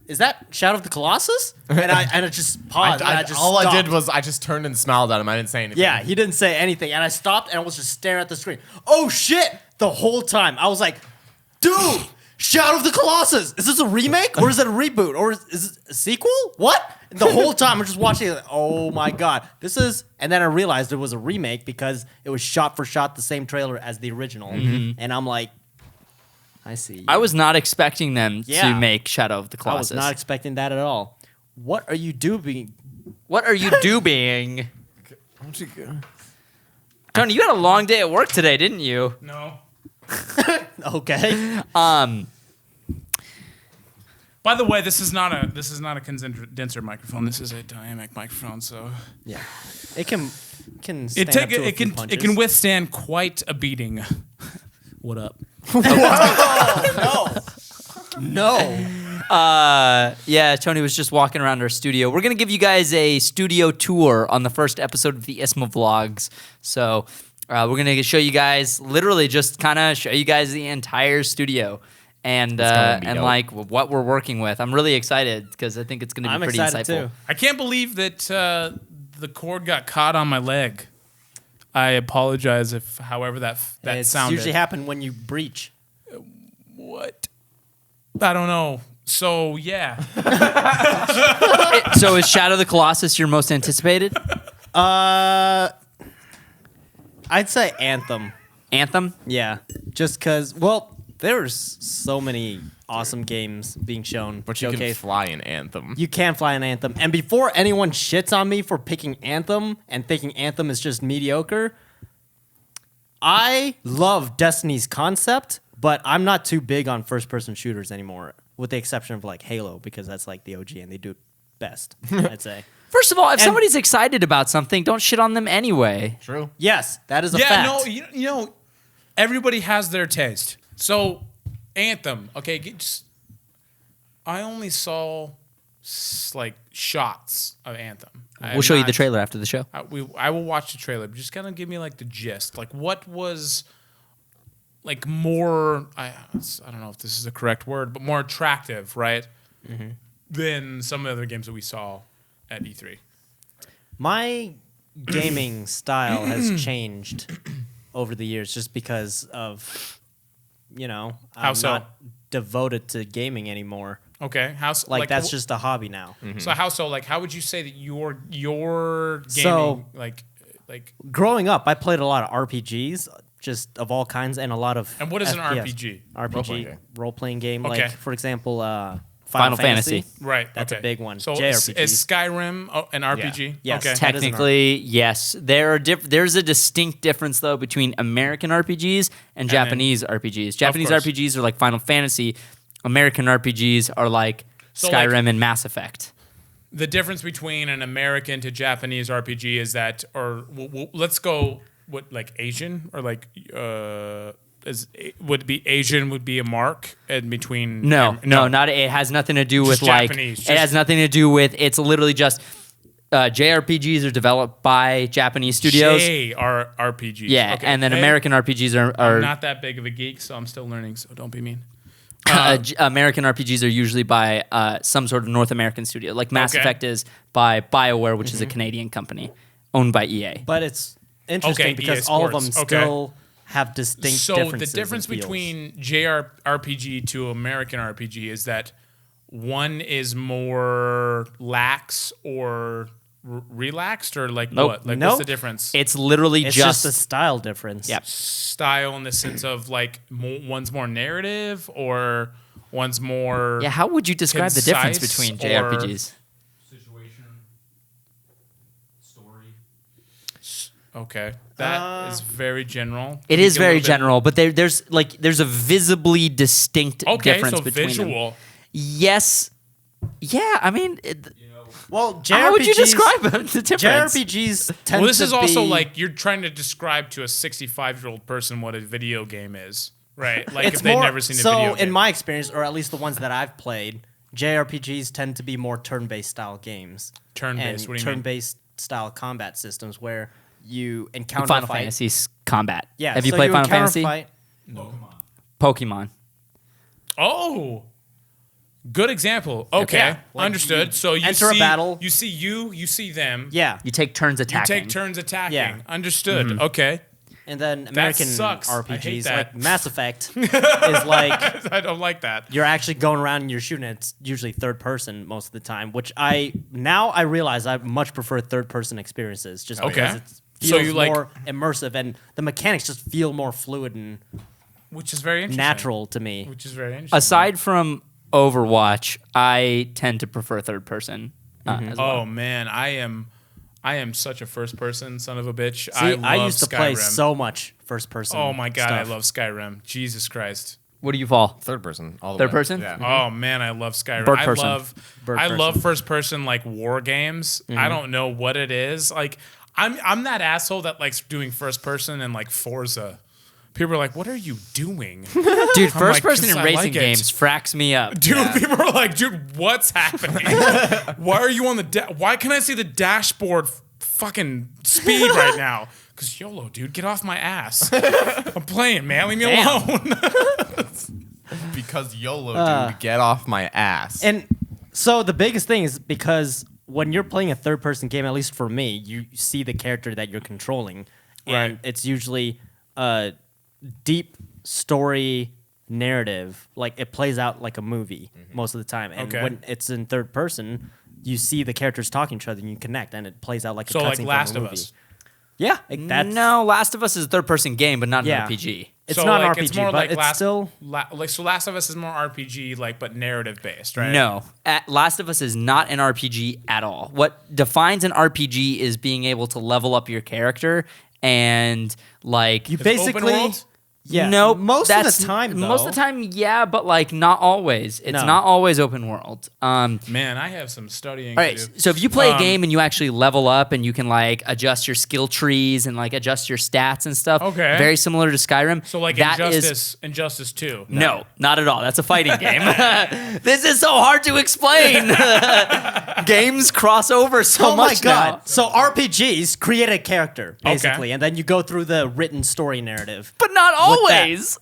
is that Shadow of the Colossus?" And I just paused. and I just all I stopped. did was I just turned and smiled at him. I didn't say anything. Yeah, he didn't say anything, and I stopped and I was just staring at the screen. Oh shit! The whole time I was like, "Dude, Shadow of the Colossus! Is this a remake or is it a reboot or is it a sequel? What?" The whole time I'm just watching it. Like, oh my god, this is. And then I realized it was a remake because it was shot for shot the same trailer as the original, and I'm like, I see. I was not expecting them Yeah. to make Shadow of the I was Colossus. not expecting that at all. What are you doing? What are you doing? Don't you go? Tony, you had a long day at work today, didn't you? No. Okay. By the way, this is not a condenser microphone. This is a dynamic microphone, so Yeah, it can stand up to a few punches. it can withstand quite a beating. What up? No. Yeah, Tony was just walking around our studio. We're going to give you guys a studio tour on the first episode of the ISMA vlogs. So we're going to show you guys, literally just kind of show you guys the entire studio and gonna be dope. like what we're working with. I'm really excited because I think it's going to be I'm pretty excited insightful. too. I can't believe that the cord got caught on my leg. I apologize if, however, that It's sounded. usually happen when you breach. What? I don't know. So yeah, So is Shadow of the Colossus your most anticipated? I'd say Anthem. Anthem? Yeah, just because. Well, there's so many awesome games being shown. But you can showcased. fly an Anthem. You can fly an Anthem. And before anyone shits on me for picking Anthem and thinking Anthem is just mediocre, I love Destiny's concept, but I'm not too big on first-person shooters anymore, with the exception of like Halo, because that's like the OG and they do it best, I'd say. First of all, if And- somebody's excited about something, don't shit on them anyway. True. Yes, that is a yeah. fact. No, you know, everybody has their taste. So Anthem. Okay, I only saw like shots of Anthem. We'll show you the trailer after the show. I will watch the trailer. But just kind of give me like the gist. Like what was like more. I don't know if this is the correct word, but more attractive, right? Than some of the other games that we saw at E3. My gaming style has changed over the years just because of, How I'm so? not devoted to gaming anymore. Okay, how Like that's just a hobby now. so how so like how would you say that your gaming So- like Growing up, I played a lot of RPGs, just of all kinds, and a lot of. and what is an FPS. RPG? Role-playing RPG game. role-playing game. Okay. Like for example, Final Fantasy. Right, That's a okay. big one. So JRPGs. is Skyrim an RPG? Yes. Okay. That is an Technically, yes. There's a distinct difference though between American RPGs and Japanese RPGs. Japanese course. RPGs are like Final Fantasy. American RPGs are like So, Skyrim like- and Mass Effect. The difference between an American to Japanese RPG is that, or let's go what like Asian or like would be Asian would be a mark in between. No, not it has nothing to do with Just like Japanese, it just- has nothing to do with it's literally just JRPGs are developed by Japanese studios. JRPGs. Yeah, Okay. and then Hey, American RPGs I'm are not that big of a geek, so I'm still learning. So don't be mean. American RPGs are usually by some sort of North American studio. Like Mass Okay. Effect is by BioWare, which is a Canadian company owned by EA. But it's interesting Okay, because EA all of them Sports. Okay. still have distinct So differences. the difference in feels. between JRPG to American RPG is that one is more lax or relaxed, or like Nope. what? Like Nope. what's the difference? It's literally It's just, just a style difference. Yep. Style in the sense of like one's more narrative or one's more. yeah. How would you describe the difference concise between or- JRPGs? Situation, story. Okay, that is very general. It Can you is get a very little bit- general, but there's a visibly distinct Okay, difference so between them. visual. Yes. Yeah, I mean, Well, JRPGs, how would you describe the difference? JRPGs tend Well, this to is also be- like you're trying to describe to a 65-year-old person what a video game is, right? Like it's if they've more, never seen a so video game. in my experience, or at least the ones that I've played, JRPGs tend to be more turn-based style games. Turn-based, And what do you mean? turn-based style combat systems where you encounter Final fight. Fantasy's combat. Yeah, Have you so played Final encounter Fantasy? Fight. Pokemon. Oh, good example. Okay, Yeah, like understood. you So you enter a see, battle. You see you see them. Yeah, You take turns You attacking. take turns attacking. Yeah. Understood. Okay. and then American sucks. I hate RPGs that. like Mass Effect is like I don't like that. you're actually going around and you're shooting. It's usually third person most of the time, which I realize I much prefer third person experiences just Okay. because it So feels you like- more immersive and the mechanics just feel more fluid and Which is very interesting. natural to me. Which is very interesting. Aside from Overwatch, I tend to prefer third person as well. Oh man, I am such a first person son of a bitch. See, I love I used to play Skyrim. so much first person. Oh my god, I stuff. love Skyrim. Jesus Christ. What do you fall? Third person. All the Third way. person? Yeah. Oh man, I love Skyrim. Bird I person. love Bird I person. love first person like war games. I don't know what it is. Like I'm that asshole that likes doing first person and like Forza. People are like, "What are you doing?" Dude, first like, person 'cause in I racing like it. games fracks me up. Dude, people are like, "Dude, what's happening? Why are you on the why can I see the dashboard fucking speed right now?" Cuz YOLO, dude, get off my ass. I'm playing, man. Leave me alone. Because YOLO, dude, get off my ass. And so the biggest thing is because when you're playing a third person game, at least for me, you see the character that you're controlling. And Right. it's usually a deep story narrative. Like it plays out like a movie most of the time. And Okay. when it's in third person, you see the characters talking to each other and you connect and it plays out like So a cutscene like from Last a of movie. Us. Yeah, that's No, Last of Us is a third person game, but not Yeah. an RPG. It's So, not like, an it's RPG, more but like it's Last, still so Last of Us is more RPG like but narrative based, right? No, Last of Us is not an RPG at all. What defines an RPG is being able to level up your character and like you It's basically open world? Yeah, no, most of that's- the time. Most of the time, yeah, but like not always. It's No. not always open world. Man, I have some studying All right, to do. so if you play a game and you actually level up and you can like adjust your skill trees and like adjust your stats and stuff, Okay. very similar to Skyrim. So like that is Injustice 2. no, not at all. That's a fighting game. This is so hard to explain. Games cross over so Oh my much god! now. So RPGs create a character Okay. basically, and then you go through the written story narrative. But not With that. always.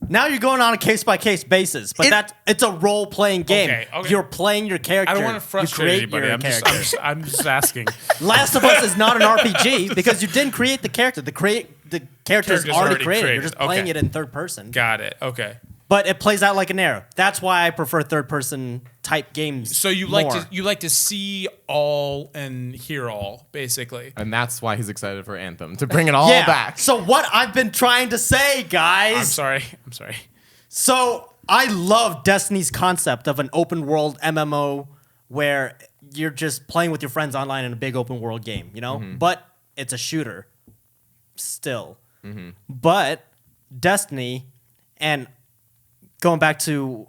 Now you're going on a case by case basis, but it's a role playing game. Okay. You're playing your character. I don't want to frustrate you create anybody. your I'm just, character. I'm just asking. Last of Us is not an RPG because you didn't create the character. The character is Character's already already created. created. You're just playing Okay. it in third person. Got it. Okay. But it plays out like an arrow. That's why I prefer third person type games. So you more. like to see all and hear all, basically. And that's why he's excited for Anthem, to bring it all yeah. back. So what I've been trying to say, guys. I'm sorry. So I love Destiny's concept of an open world MMO where you're just playing with your friends online in a big open world game, you know? But it's a shooter still. But Destiny, and going back to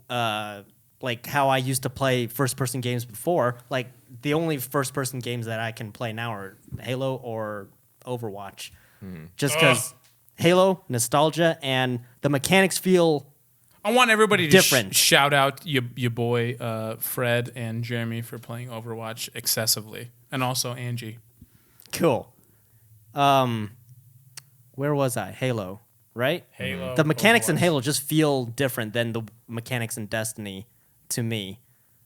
like how I used to play first person games before, like the only first person games that I can play now are Halo or Overwatch. Just because Halo, nostalgia, and the mechanics feel I want everybody to Different. shout out your boy Fred and Jeremy for playing Overwatch excessively, and also Angie. Cool. Where was I? Halo, right? Halo. The mechanics in Overwatch. Halo just feel different than the mechanics in Destiny to me.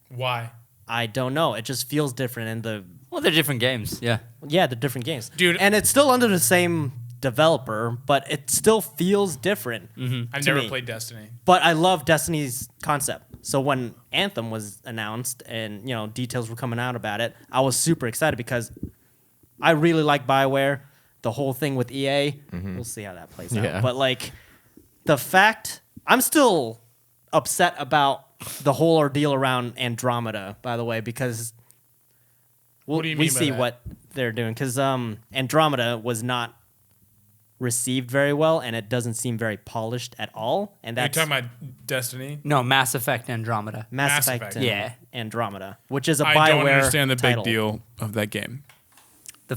Why? I don't know. It just feels different in the Well, they're different games. Yeah. the different games. Dude. And it's still under the same developer, but it still feels different. I've to never me. played Destiny. But I love Destiny's concept. So when Anthem was announced and, details were coming out about it, I was super excited because I really like BioWare. The whole thing with EA, we'll see how that plays Yeah. out. But like the fact, I'm still upset about the whole ordeal around Andromeda, by the way, because What do you we mean by see that? what they're doing. Because Andromeda was not received very well, and it doesn't seem very polished at all. And You're that's talking about Destiny? No, Mass Effect Andromeda. Mass Mass Effect, Effect. and Yeah. Andromeda, which is a BioWare I don't understand the title. big deal of that game. The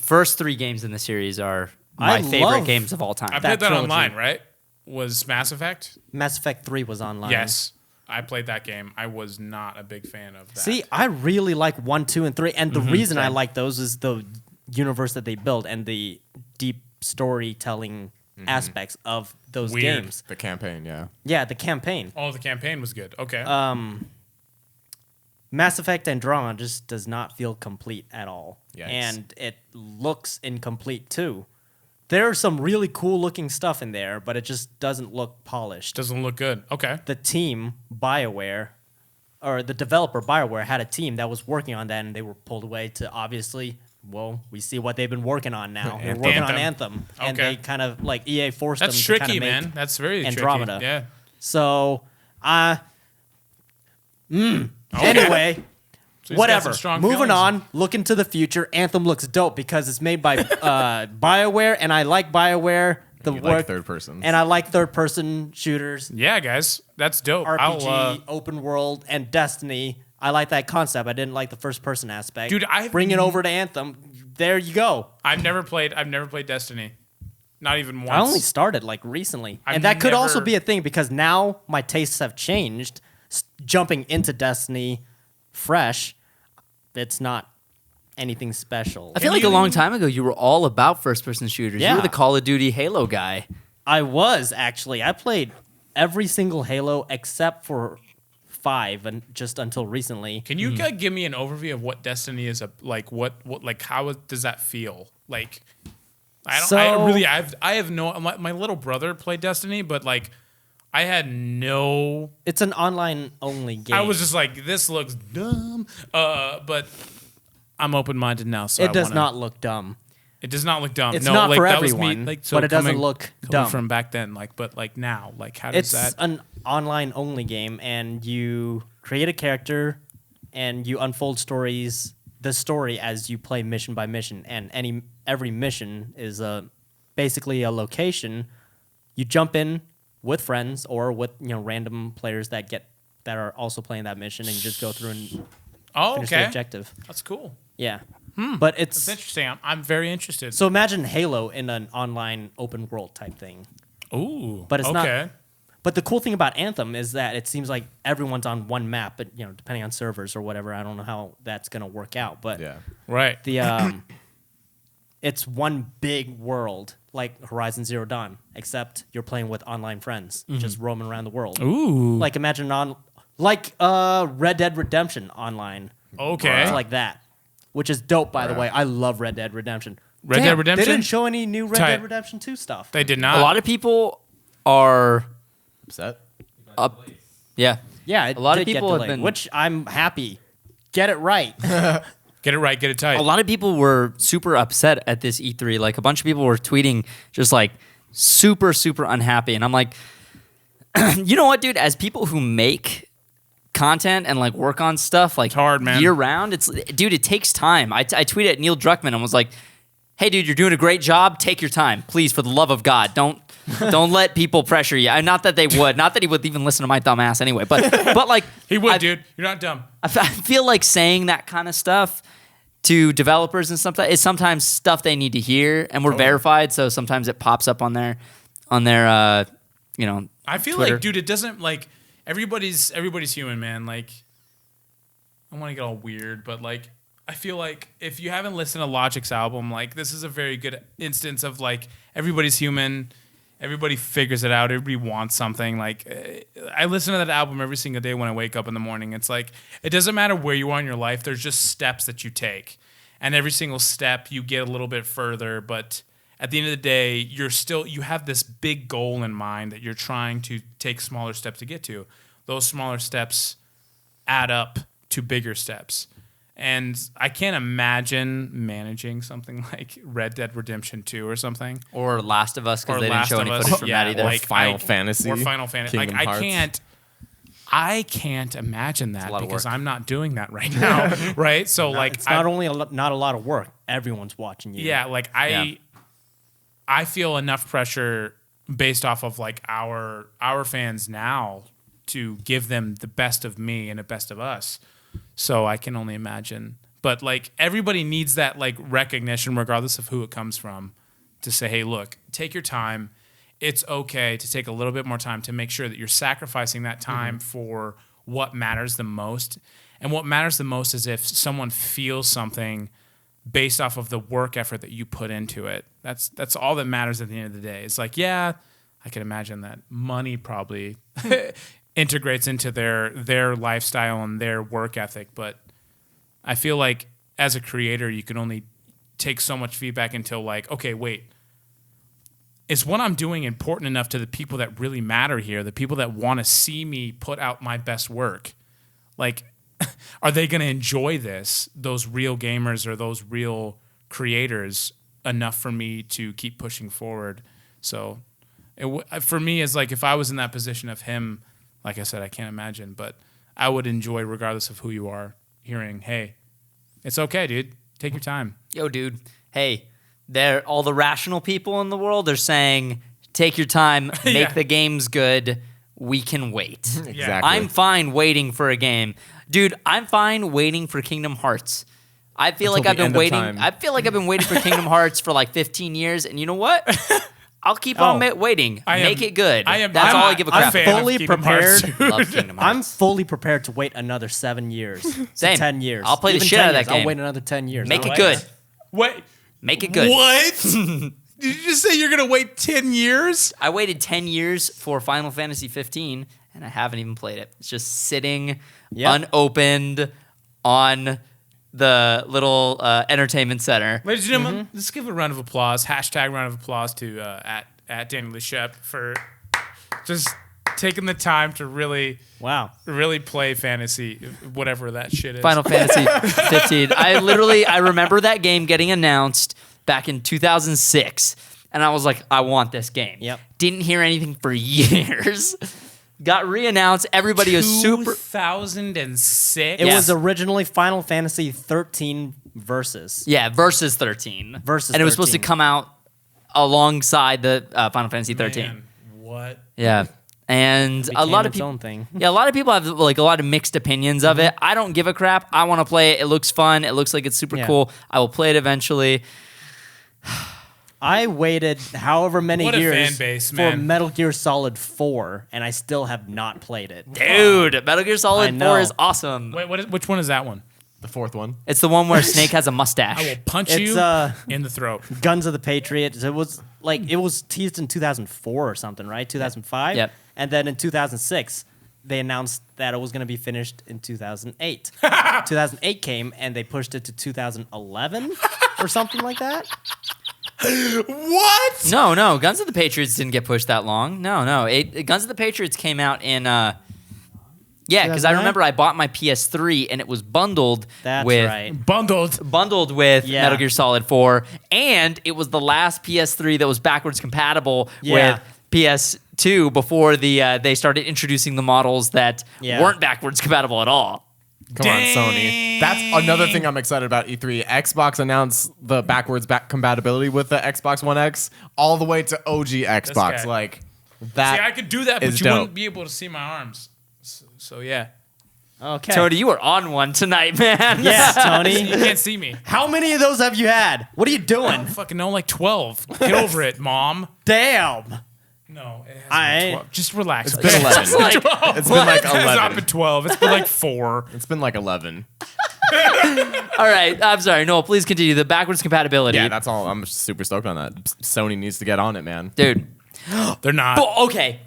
first 3 games in the series are my I favorite love games of all time. I That played that trilogy. online, right? Was Mass Effect? Mass Effect 3 was online. Yes. I played that game. I was not a big fan of that. See, I really like 1, 2, and 3, and the reason I like those is the universe that they build and the deep storytelling aspects of those Weird. games. The campaign, yeah. Yeah, the campaign. Oh, the campaign was good. Okay. Mass Effect Andromeda just does not feel complete at all. Yikes. And it looks incomplete too. There's some really cool looking stuff in there, but it just doesn't look polished. Doesn't look good. Okay. The team, BioWare, or the developer BioWare had a team that was working on that, and they were pulled away to obviously, well, we see what they've been working on now. They're working on Anthem. And Okay. they kind of, like, EA forced them That's to kind tricky, of make man. That's very Andromeda. tricky. Yeah. So, Okay. anyway, So he's got whatever. some strong Moving feelings. on, look into the future. Anthem looks dope because it's made by BioWare, and I like BioWare. The You work, like third persons. and I like third-person shooters, Yeah, guys. That's dope. RPG, open world, and Destiny. I like that concept. I didn't like the first-person aspect. Dude, bring it over to Anthem. There you go. I've never played Destiny. Not even once. I only started like recently, I've and that could also never- be a thing because now my tastes have changed. Jumping into Destiny fresh, it's not anything special. I feel like a long time ago you were all about first-person shooters. You Yeah. were the Call of Duty Halo guy. I was actually. I played every single Halo except for 5, and just until recently. Can you give me an overview of what Destiny is like? What like how does that feel? Like, I don't. I have no. My little brother played Destiny, but like, I had no. It's an online only game. I was just like, this looks dumb. But I'm open minded now, so It I does wanna- not look dumb. It does not look dumb. It's no, not like, for that was everyone, me, like, so but it doesn't coming- look coming dumb. from back then. Like, but like now, like how does It's that? an online only game, and you create a character, and you unfold the story as you play mission by mission, and every mission is basically a location. You jump in with friends or with random players that are also playing that mission, and you just go through and Oh, finish the okay, objective. that's cool. Yeah, but it's It's interesting. I'm very interested. so imagine Halo in an online open world type thing. Ooh, But it's not- okay. But the cool thing about Anthem is that it seems like everyone's on one map, but depending on servers or whatever, I don't know how that's gonna work out. But yeah. Right. the it's one big world like Horizon Zero Dawn, except you're playing with online friends, just roaming around the world. Ooh. Like imagine Red Dead Redemption online. Okay. It's like that, which is dope. By the way, I love Red Dead Redemption. Red Dead Damn, Redemption? They didn't show any new Red Tight. Dead Redemption 2 stuff. They did not. A lot of people are Upset? up. Yeah. Yeah, it A lot of did get people have delayed, been- which I'm happy. Get it right. Get it right. Get it tight. A lot of people were super upset at this E3. Like a bunch of people were tweeting just like super, super unhappy. And I'm like, you know what, dude? As people who make content and like work on stuff like hard, man. year round, it takes time. I tweeted at Neil Druckmann and was like, hey, dude, you're doing a great job. Take your time, please, for the love of God. Don't let people pressure you. Not that they would. Not that he would even listen to my dumb ass anyway. But like He would, I- dude. You're not dumb. I feel like saying that kind of stuff to developers and stuff is sometimes stuff they need to hear, and we're verified, so sometimes it pops up on their I feel Twitter. like, dude, it doesn't like everybody's human, man. Like, I want to get all weird, but like, I feel like if you haven't listened to Logic's album, like, this is a very good instance of like everybody's human. Everybody figures it out. Everybody wants something. Like, I listen to that album every single day when I wake up in the morning. It's like, it doesn't matter where you are in your life. There's just steps that you take. And every single step you get a little bit further. But at the end of the day, you have this big goal in mind that you're trying to take smaller steps to get to. Those smaller steps add up to bigger steps. And I can't imagine managing something like Red Dead Redemption 2 or something. Or Last of Us, because Or they didn't Last show of any Us, footage from that either. Or Final Fantasy. Or Final Fantasy. Like, Kingdom Hearts. I can't imagine that a lot of because work. I'm not doing that right now, right? So like, It's not only not a lot of work. Everyone's watching you. yeah, like I feel enough pressure based off of like our fans now to give them the best of me and the best of us. So I can only imagine. But like everybody needs that like recognition, regardless of who it comes from, to say, hey, look, take your time. It's okay to take a little bit more time to make sure that you're sacrificing that time for what matters the most. And what matters the most is if someone feels something based off of the work effort that you put into it. That's all that matters at the end of the day. It's like, yeah, I can imagine that money probably integrates into their lifestyle and their work ethic, but I feel like as a creator, you can only take so much feedback until like, okay, wait, is what I'm doing important enough to the people that really matter here, the people that want to see me put out my best work? Like, are they going to enjoy this, those real gamers or those real creators, enough for me to keep pushing forward? So for me, it's like if I was in that position of him, like I said, I can't imagine, but I would enjoy, regardless of who you are, hearing, hey, it's okay, dude. Take your time. Yo, dude. Hey, all the rational people in the world are saying, take your time, make Yeah. the games good. We can wait. Exactly. I'm fine waiting for a game. Dude, I'm fine waiting for Kingdom Hearts. I feel Until like I've the been end of waiting. time. I feel like I've been waiting for Kingdom Hearts for like 15 years, and you know what? I'll keep on waiting. Make it good. That's all I give a crap fan about. of Fully Kingdom Hearts, prepared. dude. Love Kingdom I'm Hearts. fully prepared to wait another 7 years. Same. 10 years. I'll play the Even shit 10 out of that years. game. I'll wait another 10 years. Make I'll it wait. good. Wait, Make it good. what? Did you just say you're gonna wait 10 years? I waited 10 years for Final Fantasy 15, and I haven't even played it. It's just sitting Yep. unopened on the little entertainment center. Ladies and gentlemen, let's give a round of applause. Hashtag round of applause to at Danny Leshep for just taking the time to really play fantasy, whatever that shit is. Final Fantasy 15. I remember that game getting announced back in 2006, and I was like, I want this game. Yep. Didn't hear anything for years. Got re-announced. Everybody was super. 2006. It Yes. was originally Final Fantasy 13 Versus. Yeah, Versus 13. Versus and it was supposed to 13. come out alongside the Final Fantasy 13. Man, what? Yeah. And a lot of its people, own thing. yeah, a lot of people have like a lot of mixed opinions of it. I don't give a crap. I want to play it. It looks fun. It looks like it's super Yeah. cool. I will play it eventually. I waited however many What a years fan base, for man. Metal Gear Solid 4, and I still have not played it. Dude, Metal Gear I Solid know. 4 is awesome. Wait, which one is that one? The fourth one. It's the one where Snake has a mustache. I will punch It's you in the throat. Guns of the Patriot. It was teased in 2004 or something, right? 2005. Yep. And then in 2006, they announced that it was going to be finished in 2008. 2008 came and they pushed it to 2011 or something like that. What? No. Guns of the Patriots didn't get pushed that long. No. Guns of the Patriots came out in, yeah, because I 2009? remember I bought my PS3 and it was bundled That's with right. Bundled. with Yeah. Metal Gear Solid 4, and it was the last PS3 that was backwards compatible Yeah. with PS2 before they started introducing the models that Yeah. weren't backwards compatible at all. Come on, Sony. That's another thing I'm excited about E3. Xbox announced the backwards compatibility with the Xbox One X all the way to OG Xbox. guy. Like that. See, I could do that, is but you dope. wouldn't be able to see my arms. So yeah. Okay. Tony, you were on one tonight, man. Yeah, You Tony. can't see me. How many of those have you had? What are you I doing? don't fucking know, like 12. Get over it, Mom. Damn. No, it hasn't I- been 12. Just relax. It's been 11. It's been like It's not 11. been 12. It's been like 4. It's been like 11. All right, I'm sorry. Noel, please continue. The backwards compatibility. Yeah, that's all. I'm super stoked on that. Sony needs to get on it, man. Dude. They're not. Okay.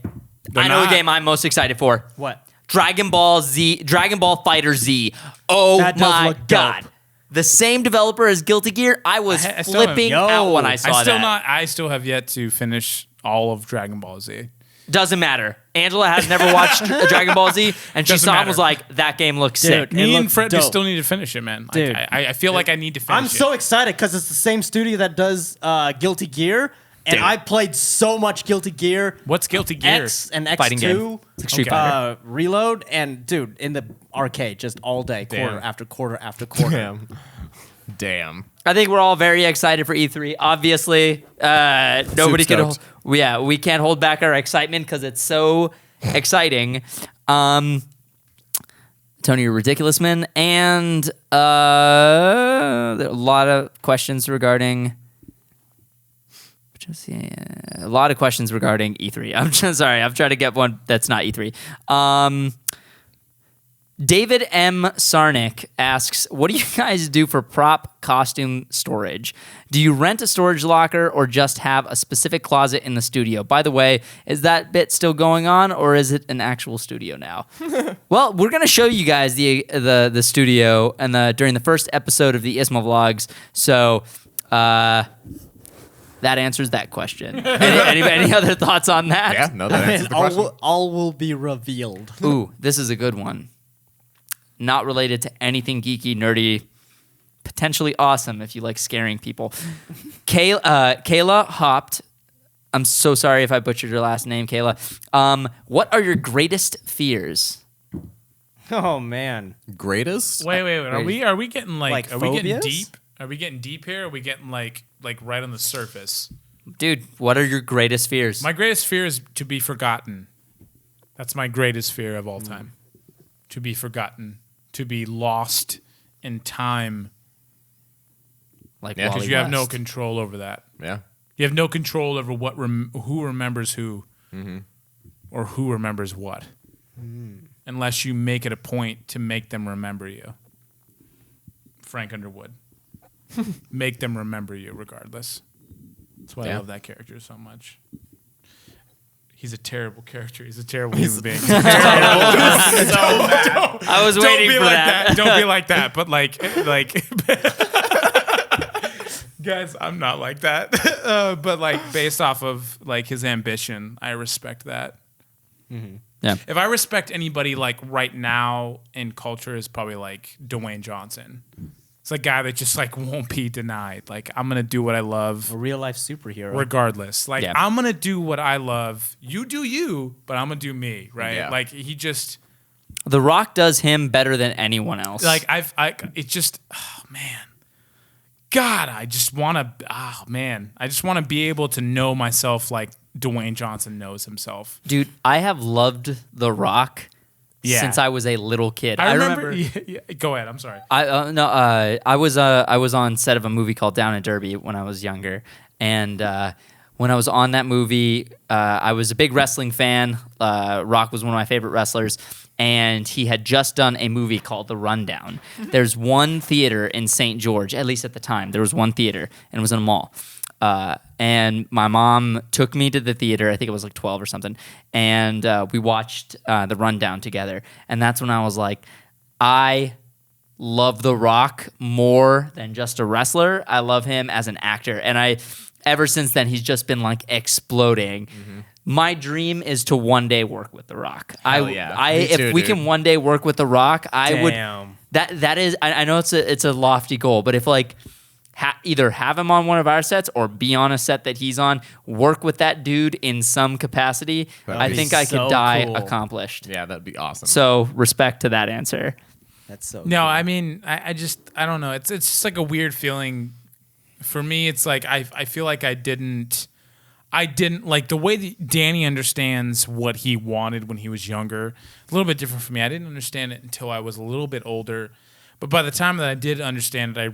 They're I know not. the game I'm most excited for. What? Dragon Ball Fighter Z. Oh That does my look dope. god. The same developer as Guilty Gear. I was I still have- flipping Yo. out when I saw that. I still have yet to finish all of Dragon Ball Z. Doesn't matter. Angela has never watched Dragon Ball Z, and she Doesn't saw it and matter. was like, that game looks sick. Dude, Me It and looks Fred dope. still need to finish it, man. Like, Dude. I feel like I need to finish I'm it. so excited because it's the same studio that does Guilty Gear, and Dude. I played so much Guilty Gear. What's Guilty Gear? X and Fighting game. X2, It's like Street Fighter. Reload, and dude, in the arcade, just all day, quarter Damn. after quarter after quarter. Damn. I think we're all very excited for E3. Obviously, nobody can. stoked. We can't hold back our excitement because it's so exciting. Tony, you're ridiculous, man, and there are a lot of questions regarding. A lot of questions regarding E3. I'm just sorry. I'm trying to get one that's not E3. David M. Sarnik asks, what do you guys do for prop costume storage? Do you rent a storage locker or just have a specific closet in the studio? By the way, is that bit still going on or is it an actual studio now? Well, we're going to show you guys the studio and during the first episode of the Isma Vlogs. So that answers that question. Any other thoughts on that? Yeah, no, that answers the all, question. all will be revealed. Ooh, this is a good one. Not related to anything geeky, nerdy, potentially awesome if you like scaring people. Kayla Hopped. I'm so sorry if I butchered your last name, Kayla. What are your greatest fears? Oh man, Greatest? Wait. Are we getting Like are we getting phobias? deep? Are we getting deep here? Or are we getting like right on the surface? Dude, what are your greatest fears? My greatest fear is to be forgotten. That's my greatest fear of all time. To be forgotten. To be lost in time. Like Yeah, 'cause Because Wally you have no West. control over that. Yeah. You have no control over who remembers who, or who remembers what, unless you make it a point to make them remember you. Frank Underwood, make them remember you regardless. That's why I Yeah. love that character so much. He's a terrible character. He's a terrible human being. I was Don't waiting be for like that. Don't be like that. But like, guys, I'm not like that. But like, based off of like his ambition, I respect that. Yeah. If I respect anybody like right now in culture, is probably like Dwayne Johnson. It's a guy that just like won't be denied. Like, I'm gonna do what I love a real life superhero. regardless. Like, Yeah. I'm gonna do what I love. You do you, but I'm gonna do me, right? Yeah. Like, he just The Rock does him better than anyone else. like it's just, oh man, God, I just want to, I just want to be able to know myself like Dwayne Johnson knows himself. Dude, I have loved The Rock Yeah. since I was a little kid. I remember. Yeah, go ahead. I'm sorry. I was on set of a movie called Down and Derby when I was younger, and when I was on that movie, I was a big wrestling fan. Rock was one of my favorite wrestlers, and he had just done a movie called The Rundown. There's one theater in St. George, at least at the time. There was one theater, and it was in a mall. And my mom took me to the theater. I think it was like 12 or something. And we watched The Rundown together. And that's when I was like, I love The Rock more than just a wrestler. I love him as an actor. And ever since then, he's just been like exploding. My dream is to one day work with The Rock. Hell yeah. Me If too, we dude. can one day work with The Rock, I would. Damn. That is. I know it's a lofty goal, but if like. Either have him on one of our sets or be on a set that he's on, work with that dude in some capacity, That'd I be think I so could die cool. accomplished. Yeah, that'd be awesome. So respect to that answer. That's so. No, cool. I mean, I don't know. It's just like a weird feeling. For me, it's like I feel like I didn't like the way that Danny understands what he wanted when he was younger. A little bit different for me. I didn't understand it until I was a little bit older. But by the time that I did understand it,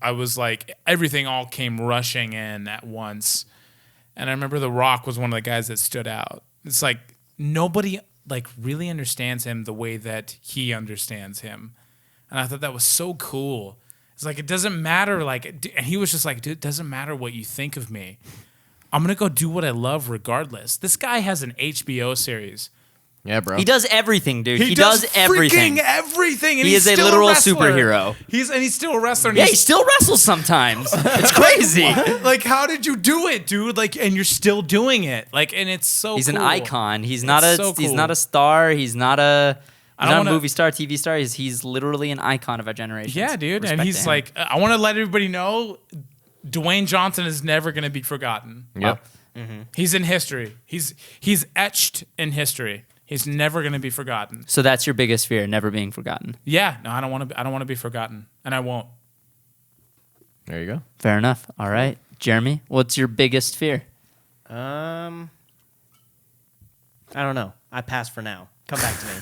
I was like, everything all came rushing in at once. And I remember The Rock was one of the guys that stood out. It's like nobody like really understands him the way that he understands him. And I thought that was so cool. It's like, it doesn't matter. Like, and he was just like, dude, it doesn't matter what you think of me. I'm going to go do what I love regardless. This guy has an HBO series. Yeah, bro. He does everything, dude. He does everything. Freaking everything. And He he's is a still literal wrestler. superhero. He's still a wrestler. And Yeah, he still wrestles sometimes. It's crazy. like, how did you do it, dude? Like, and you're still doing it. Like, and it's so He's cool. an icon. He's It's not a so he's cool. not a star. He's not a wanna- movie star, TV star. He's literally an icon of our generation. Yeah, dude. Respect And he's to him. like, I want to let everybody know Dwayne Johnson is never going to be forgotten. Yep. He's in history. He's etched in history. He's never going to be forgotten. So that's your biggest fear, never being forgotten. Yeah, no, I don't want to be forgotten, and I won't. There you go. Fair enough. All right, Jeremy, what's your biggest fear? I don't know. I pass for now. Come back to me.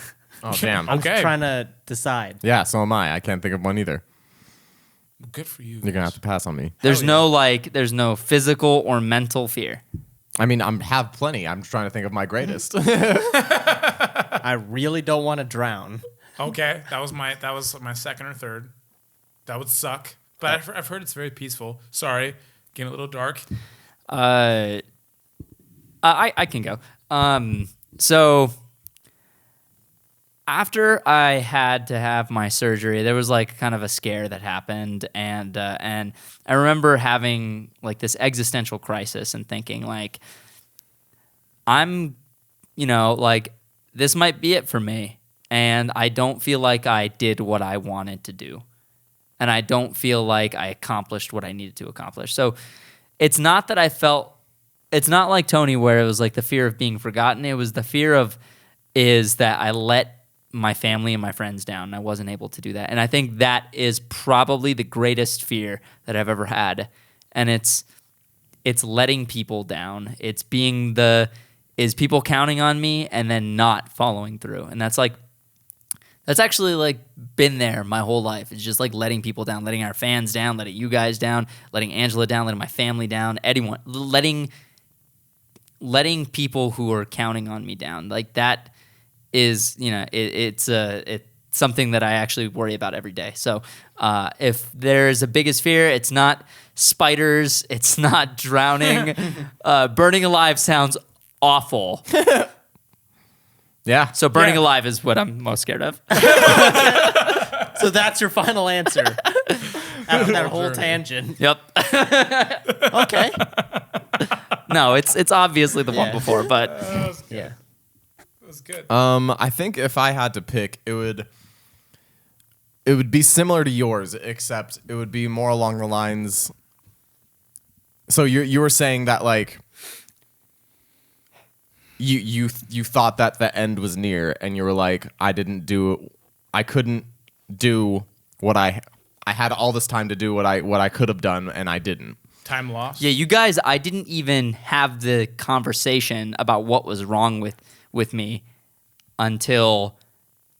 Oh, damn. I'm Okay. trying to decide. Yeah, so am I. I can't think of one either. Good for you. You're going to have to pass on me. There's there's no physical or mental fear. I mean, have plenty. I'm trying to think of my greatest. I really don't want to drown. Okay, that was my second or third. That would suck, but I've heard it's very peaceful. Sorry, getting a little dark. I can go. So after I had to have my surgery, there was like kind of a scare that happened, and I remember having like this existential crisis and thinking like, I'm, like this might be it for me, and I don't feel like I did what I wanted to do, and I don't feel like I accomplished what I needed to accomplish. So it's not that I felt. It's not like Tony where it was like the fear of being forgotten. It was the fear is that I let my family and my friends down. And I wasn't able to do that. And I think that is probably the greatest fear that I've ever had. And it's letting people down. It's is people counting on me and then not following through. And that's actually like been there my whole life. It's just like letting people down, letting our fans down, letting you guys down, letting Angela down, letting my family down, anyone, letting people who are counting on me down. Like that is, it's something that I actually worry about every day. So if there's a biggest fear, it's not spiders, it's not drowning. Burning alive sounds awful. Yeah. So burning alive is what I'm most scared of. So that's your final answer. After that whole tangent. Yep. Okay. No, it's obviously the one Yeah. before, but Yeah. That was good. I think if I had to pick, it would be similar to yours, except it would be more along the lines. So you were saying that like you thought that the end was near, and you were like, I couldn't do what I had all this time to do what I could have done, and I didn't. Time lost. yeah, you guys, I didn't even have the conversation about what was wrong with me until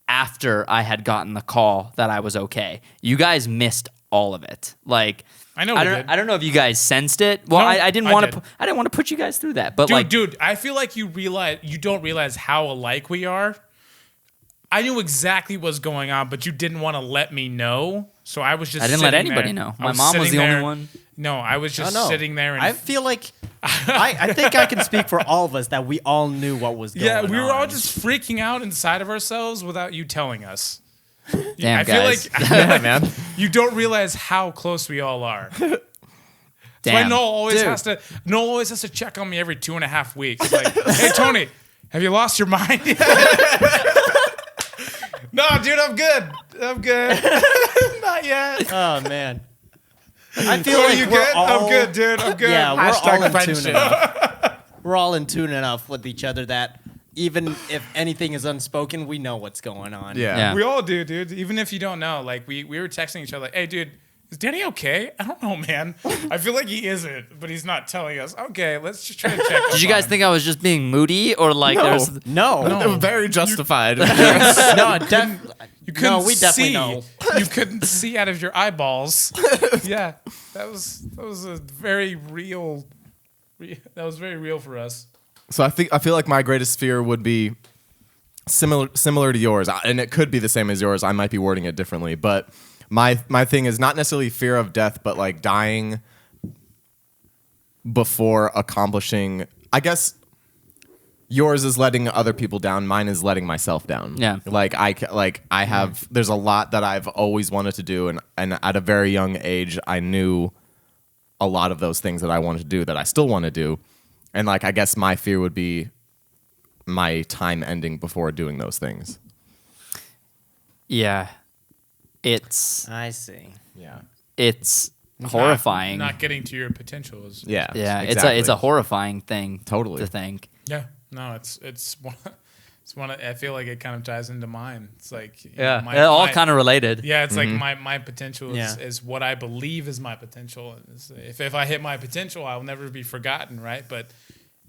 after I had gotten the call that I was okay. You guys missed all of it. Like I know we did. I don't know if you guys sensed it. Well, No, I didn't I want did. to. I didn't want to put you guys through that. But Dude, I feel like you don't realize how alike we are. I knew exactly what's going on, but you didn't want to let me know. So I was just I didn't let sitting anybody there. know. I My mom was sitting the only there. one. No, I was just I don't know. sitting there. And I feel like I think I can speak for all of us that we all knew what was going on. we were all just freaking out inside of ourselves without you telling us. Damn, I guys. feel like Yeah, man. you don't realize how close we all are. That's why Damn. Noel always Dude. has to check on me every 2.5 weeks. Like, hey Tony, have you lost your mind? No, dude, I'm good. Not yet. Oh man. I feel Are like you we're good? all, I'm good, dude. I'm good. Yeah, we're all in tune friendship. enough. We're all in tune enough with each other that even if anything is unspoken, we know what's going on. Yeah. Yeah. We all do, dude. Even if you don't know, like we were texting each other, like, "Hey, dude, is Danny okay?" I don't know, man. I feel like he isn't, but he's not telling us. Okay, let's just try to check. Did you guys think I was just being moody or like No. there's? No. Very justified. No, You couldn't no, we definitely see. know. You couldn't see out of your eyeballs. Yeah, that was a very real That was very real for us. So I feel like my greatest fear would be similar to yours, and it could be the same as yours. I might be wording it differently, but my thing is not necessarily fear of death, but like dying before accomplishing. I guess yours is letting other people down. Mine is letting myself down. Yeah. I have. There's a lot that I've always wanted to do, and at a very young age, I knew a lot of those things that I wanted to do that I still want to do, and like I guess my fear would be my time ending before doing those things. Yeah. It's I see. Yeah. it's horrifying. Not getting to your potential is. Yeah. Yeah, exactly. it's a horrifying thing Totally. to think. Yeah. No, it's one. I feel like it kind of ties into mine. It's like Yeah, they're all kind of related. Yeah, it's like my potential is, Yeah. is what I believe is my potential. If I hit my potential, I'll never be forgotten, right? But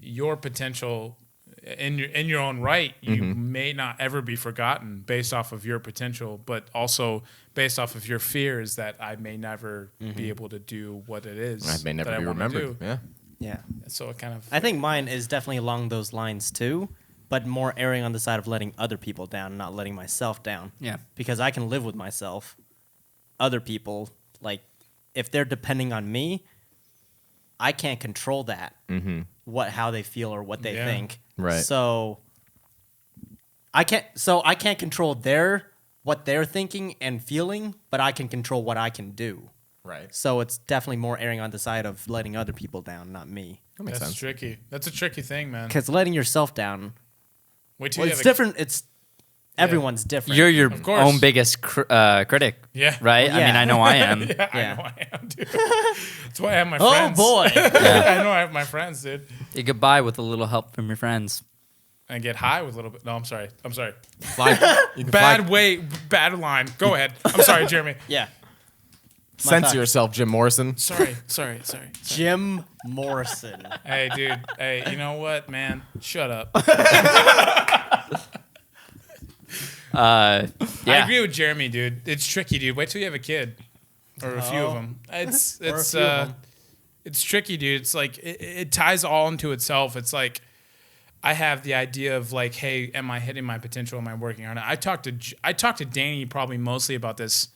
your potential in your own right, you may not ever be forgotten based off of your potential, but also based off of your fears that I may never be able to do what it is. I may never that be I wanna remembered. do. Yeah. Yeah. So it kind of. I think mine is definitely along those lines too, but more erring on the side of letting other people down, not letting myself down. Yeah. Because I can live with myself. Other people, like, if they're depending on me, I can't control that. How they feel or what they Yeah. think. Right. So I can't control what they're thinking and feeling, but I can control what I can do. Right. So it's definitely more erring on the side of letting other people down, not me. That makes That's sense. tricky. That's a tricky thing, man. Because letting yourself down, Wait till well, you it's have a- different. It's everyone's different. You're your Of course. own biggest critic. Yeah. Right? Well, I mean, yeah. I know I am. Yeah, Yeah. I know I am, dude. That's why I have my Oh friends. boy! I know I have my friends, dude. You get by with a little help from your friends. And get high with a little bit. No, I'm sorry. You can Bad line. Go ahead. I'm sorry, Jeremy. Yeah. Censor thoughts. yourself, Jim Morrison. Sorry. Jim Morrison. Hey, dude. Hey, you know what, man? Shut up. I Yeah. agree with Jeremy, dude. It's tricky, dude. Wait till you have a kid, or a few of them. It's Or a few of 'em. it's tricky, dude. It's like it ties all into itself. It's like I have the idea of like, hey, am I hitting my potential? Am I working hard? I talked to Danny probably mostly about this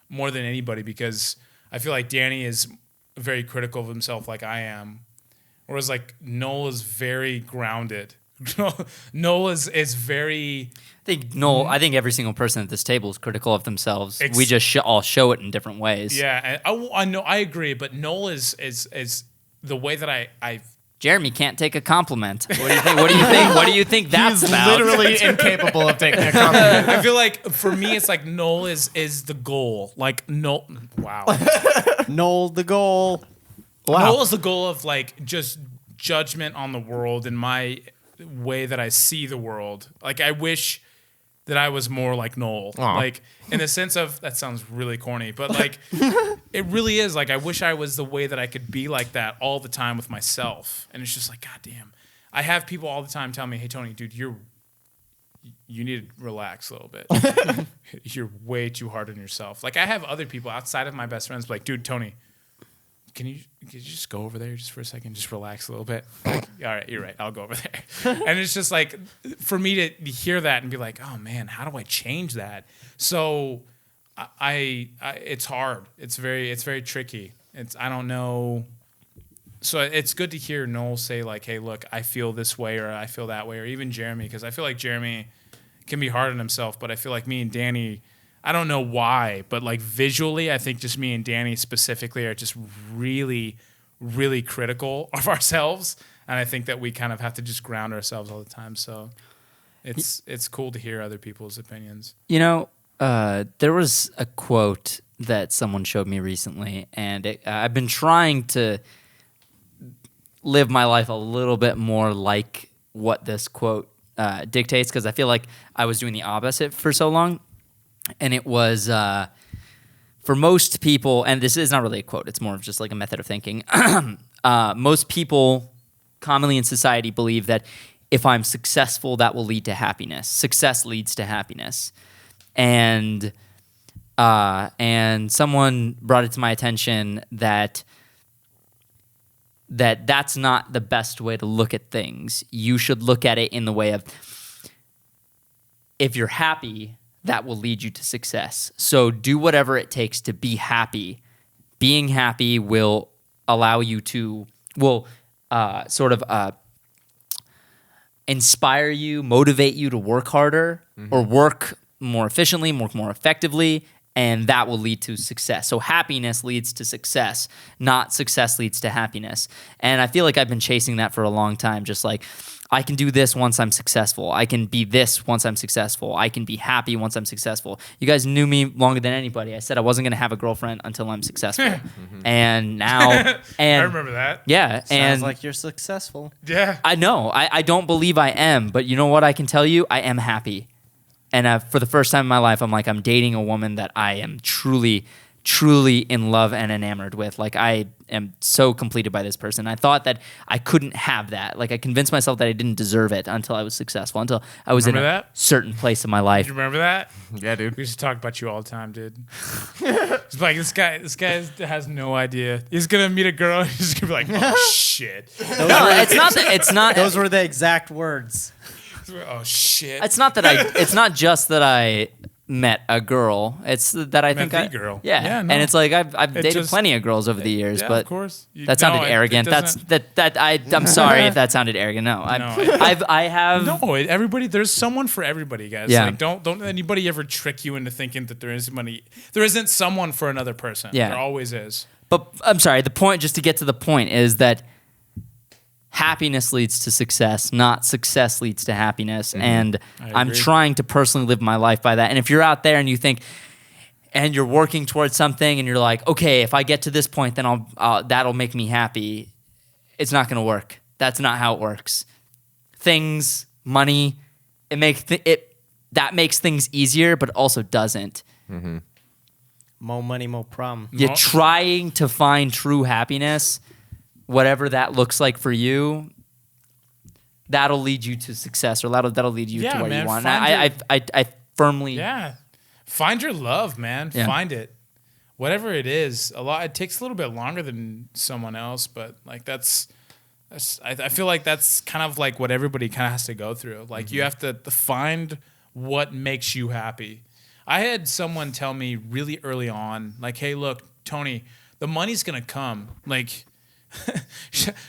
more than anybody because I feel like Danny is very critical of himself, like I am, whereas like Noel is very grounded. Noel is very. I think every single person at this table is critical of themselves. We just all show it in different ways. Yeah, and I know, I agree, but Noel is the way that I Jeremy can't take a compliment. What do you think? What do you think? What do you think that's He's about? literally incapable of taking a compliment. I feel like for me it's like Noel is the goal. Like Noel, wow. Noel the goal. Noel is the goal of like just judgment on the world and my way that I see the world. Like I wish that I was more like Noel. Aw. Like in the sense of that sounds really corny, but like it really is. Like I wish I was the way that I could be like that all the time with myself. And it's just like, God damn. I have people all the time tell me, hey Tony, dude, you need to relax a little bit. You're way too hard on yourself. Like I have other people outside of my best friends like, dude, Tony, can you just go over there just for a second, just relax a little bit? Like, all right, you're right. I'll go over there. And it's just like for me to hear that and be like, oh man, how do I change that? So I it's hard. It's very tricky. I don't know. So it's good to hear Noel say like, hey, look, I feel this way or I feel that way, or even Jeremy, because I feel like Jeremy can be hard on himself, but I feel like me and Danny, I don't know why, but like visually, I think just me and Danny specifically are just really, really critical of ourselves. And I think that we kind of have to just ground ourselves all the time. So it's cool to hear other people's opinions. You know, there was a quote that someone showed me recently, and I've been trying to live my life a little bit more like what this quote dictates, because I feel like I was doing the opposite for so long. And it was, for most people, and this is not really a quote, it's more of just like a method of thinking. Most people commonly in society believe that if I'm successful, that will lead to happiness. Success leads to happiness. And someone brought it to my attention that that that's not the best way to look at things. You should look at it in the way of, if you're happy, that will lead you to success. So do whatever it takes to be happy. Being happy will allow you to, inspire you, motivate you to work harder or work more efficiently, work more effectively, and that will lead to success. So happiness leads to success, not success leads to happiness. And I feel like I've been chasing that for a long time, just like, I can do this once I'm successful. I can be this once I'm successful. I can be happy once I'm successful. You guys knew me longer than anybody. I said I wasn't going to have a girlfriend until I'm successful. And now... I remember that. Yeah. Sounds like you're successful. Yeah. I know. I don't believe I am, but you know what I can tell you? I am happy. And for the first time in my life, I'm dating a woman that I am truly in love and enamored with. Like, I am so completed by this person. I thought that I couldn't have that. Like, I convinced myself that I didn't deserve it until I was successful, until I was Remember in a that? certain place in my life. You remember that? Yeah, dude. We used to talk about you all the time, dude. It's like this guy has no idea. He's gonna meet a girl. He's gonna be like, oh shit, No, it's not. Those were the exact words. oh shit. It's not that it's not just that I met a girl. It's that I Met think the girl. Yeah, Yeah, no. and it's like I've dated just- plenty of girls over the years, yeah, but of course. that sounded No, it arrogant. doesn't- I'm sorry if that sounded arrogant. No, I have. No, everybody. There's someone for everybody, guys. Yeah. Like, don't anybody ever trick you into thinking that there isn't someone for another person. Yeah. There always is. But I'm sorry. The point, just to get to the point, is that happiness leads to success, not success leads to happiness. And I'm agree. trying to personally live my life by that. And if you're out there and you think, and you're working towards something, and you're like, okay, if I get to this point, then that'll make me happy. It's not going to work. That's not how it works. Things, money, that makes things easier, but also doesn't. More money, more problem. You're trying to find true happiness, whatever that looks like for you. That'll lead you to success, or that'll lead you Yeah, to where man, you want. find I firmly. Yeah. Find your love, man. Yeah. Find it. Whatever it is. It takes a little bit longer than someone else, but like I feel like that's kind of like what everybody kind of has to go through. Like, you have to find what makes you happy. I had someone tell me really early on, like, hey, look, Tony, the money's going to come. Like,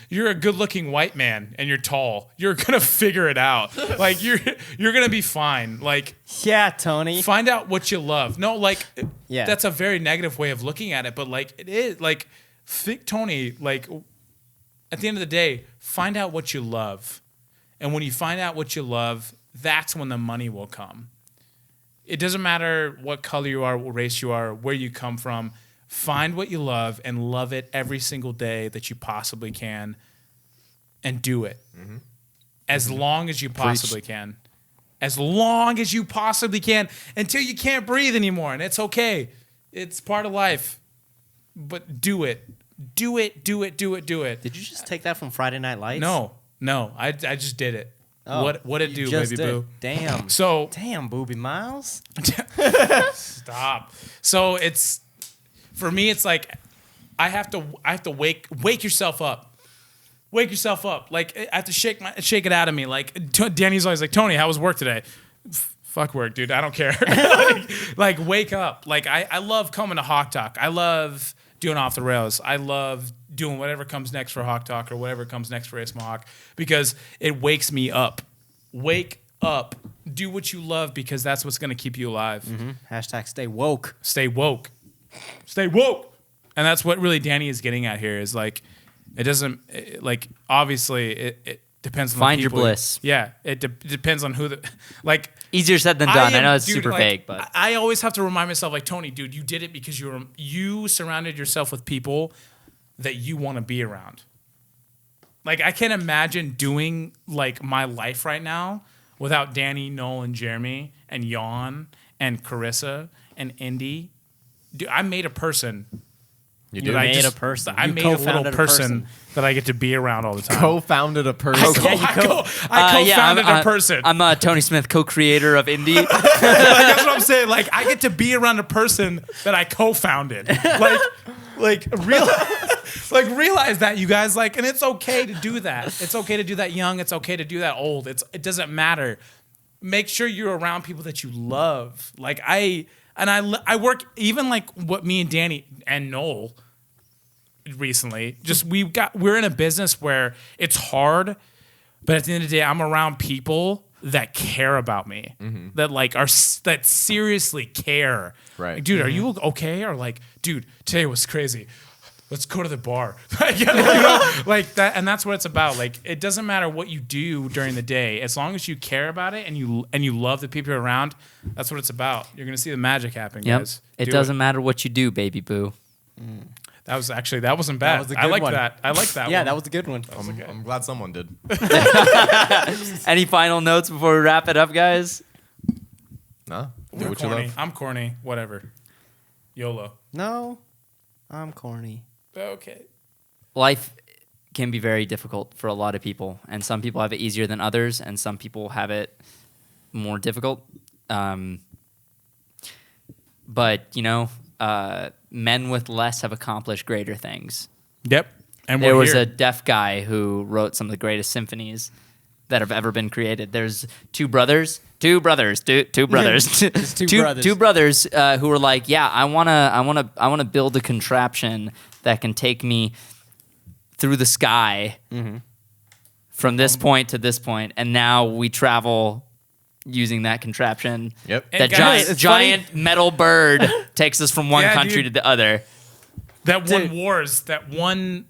you're a good-looking white man and you're tall. You're gonna figure it out. Like, you're gonna be fine. Like, Yeah, Tony. find out what you love. No, like, Yeah. that's a very negative way of looking at it. But like, it is like, think, Tony. Like, at the end of the day, find out what you love, and when you find out what you love, that's when the money will come. It doesn't matter what color you are, what race you are, where you come from. Find what you love and love it every single day that you possibly can, and do it as long as you possibly can. As long as you possibly can, until you can't breathe anymore. And it's okay. It's part of life. But do it. Do it, do it, do it, do it. Did you just take that from Friday Night Lights? No. I just did it. Oh, What it you do, just baby did. boo? Damn. So Damn, Booby Miles. stop. So it's, for me, it's like I have to wake yourself up. Wake yourself up. Like, I have to shake it out of me. Like, Danny's always like, Tony, how was work today? Fuck work, dude. I don't care. like, wake up. Like, I love coming to HawkTalk. I love doing Off the Rails. I love doing whatever comes next for HawkTalk or whatever comes next for Isma Hawk, because it wakes me up. Wake up. Do what you love, because that's what's going to keep you alive. Hashtag stay woke. Stay woke. Stay woke. And that's what really Danny is getting at here, is like, it doesn't, like, obviously it depends on Find the your people. bliss. Yeah, it depends on who like. Easier said than done. I know it's dude, super like, vague, but I always have to remind myself, like, Tony, dude, you did it because you surrounded yourself with people that you want to be around. Like, I can't imagine doing like my life right now without Danny, Noel, and Jeremy, and Jan, and Carissa, and Indy. Dude, I made a person. You Dude, did. I made just- a person. I You made a little co-founded a person that I get to be around all the time. Co-founded a person. I co-founded a person. I'm Tony Smith, co-creator of Indie. Like, that's what I'm saying. Like, I get to be around a person that I co-founded. Like real. Like realize that, you guys. Like, and it's okay to do that. It's okay to do that young. It's okay to do that old. It doesn't matter. Make sure you're around people that you love. Like I work, even like what me and Danny and Noel recently, just we're in a business where it's hard, but at the end of the day, I'm around people that care about me, that like that seriously care. Right. Like, dude, are you okay? Or like, dude, today was crazy. Let's go to the bar. You know, like that, and that's what it's about. Like, it doesn't matter what you do during the day, as long as you care about it and you love the people you're around. That's what it's about. You're gonna see the magic happen, Yep. guys. It Do doesn't matter what you do, baby boo. That wasn't bad. That was a I good like one. that. I like that. Yeah, one. that was a good one. I'm glad someone did. Any final notes before we wrap it up, guys? No, do We're what you corny. love. I'm corny. Whatever. YOLO. No, I'm corny. Okay. Life can be very difficult for a lot of people, and some people have it easier than others, and some people have it more difficult. But men with less have accomplished greater things. Yep. And There we're was here. a deaf guy who wrote some of the greatest symphonies that have ever been created. There's two brothers Just two two brothers. brothers who were like, yeah, I wanna build a contraption that can take me through the sky from this point to this point, and now we travel using that contraption. Yep. That And guys, giant metal bird takes us from one Yeah, country dude. to the other. that won wars, that won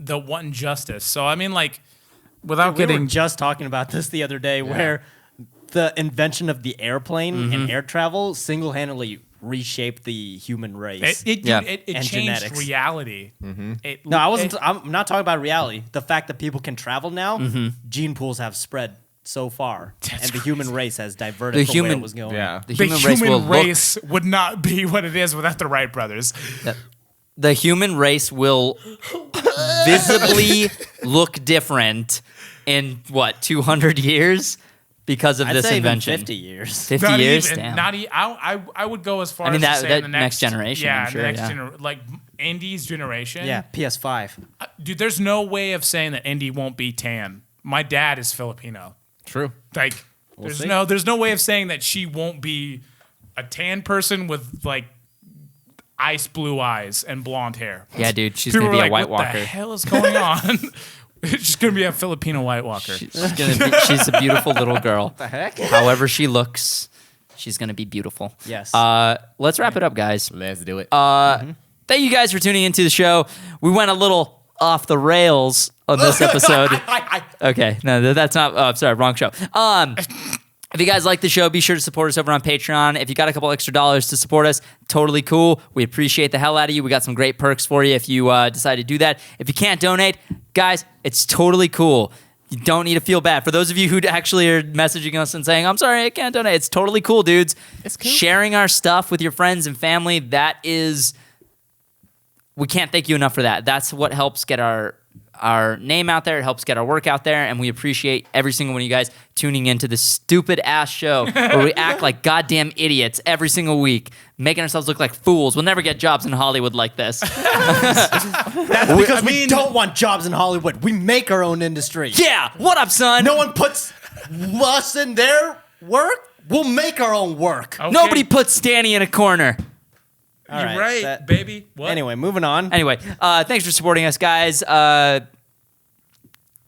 justice. So I mean, like, without We were getting just talking about this the other day, where the invention of the airplane and air travel single-handedly reshaped the human race. it Yeah. changed And genetics. reality. No, I'm not talking about reality. The fact that people can travel now, gene pools have spread so far, and the human race has diverted The from where human- it was going. Yeah. The The human race will look race would not be what it is without the Wright brothers. the human race will visibly look different in 200 years because of I'd this say even invention. 50 years. 50 Not years. even. Damn. Not I would go as far I mean, as to that- say that the next generation, Yeah, I'm sure, the next yeah. like Indy's generation. Yeah, PS5. Dude, there's no way of saying that Indy won't be tan. My dad is Filipino. True. Like, see. there's no way of saying that she won't be a tan person with like ice blue eyes and blonde hair. Yeah, dude, she's People gonna be were a like, White what Walker. the hell is going on? She's gonna be a Filipino White Walker. She's a beautiful little girl. The heck? However she looks, she's gonna be beautiful. Yes. Let's wrap it up, guys. Let's do it. Thank you guys for tuning into the show. We went a little off the rails on this episode. Okay, no, that's not. Oh, I'm sorry, wrong show. If you guys like the show, be sure to support us over on Patreon. If you got a couple extra dollars to support us, totally cool. We appreciate the hell out of you. We got some great perks for you if you decide to do that. If you can't donate, guys, it's totally cool. You don't need to feel bad. For those of you who actually are messaging us and saying, I'm sorry, I can't donate, it's totally cool, dudes. It's cool. Sharing our stuff with your friends and family, that is, we can't thank you enough for that. That's what helps get our name out there. It helps get our work out there, and we appreciate every single one of you guys tuning into this stupid ass show where we act like goddamn idiots every single week, making ourselves look like fools. We'll never get jobs in Hollywood like this. That's because we don't want jobs in Hollywood. We make our own industry. Yeah, what up, son? No one puts us in their work. We'll make our own work. Okay. Nobody puts Danny in a corner. All You're right, that- baby. What? Anyway, moving on. Anyway, thanks for supporting us, guys.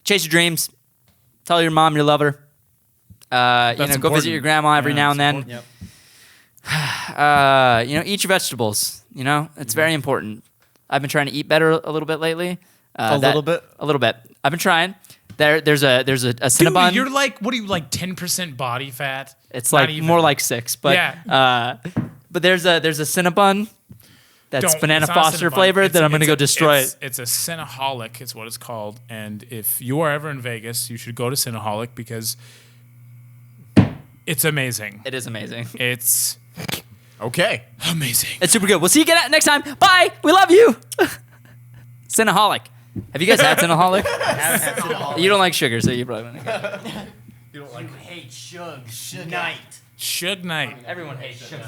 Chase your dreams. Tell your mom you love her. Go visit important. your grandma every Yeah, now and it's then. Yep. Eat your vegetables. It's very important. I've been trying to eat better a little bit lately. A little bit? A little bit. I've been trying. There's a Dude, Cinnabon. you're like, what are you, like 10% body fat? It's Not like even. more like 6, but Yeah. but there's a Cinnabon that's Don't- banana it's not a Foster Cinnabon. flavored that I'm gonna It's go a- destroy it. It's a Cinnaholic, is what it's called. And if you are ever in Vegas, you should go to Cinnaholic because it's amazing. It is amazing. It's Okay. amazing. It's super good. We'll see you again next time. Bye. We love you. Cinnaholic. Have you guys had Cinnaholic? You don't like sugar, so you probably don't. Hate Suge Knight. Suge Knight. Everyone hates sugar.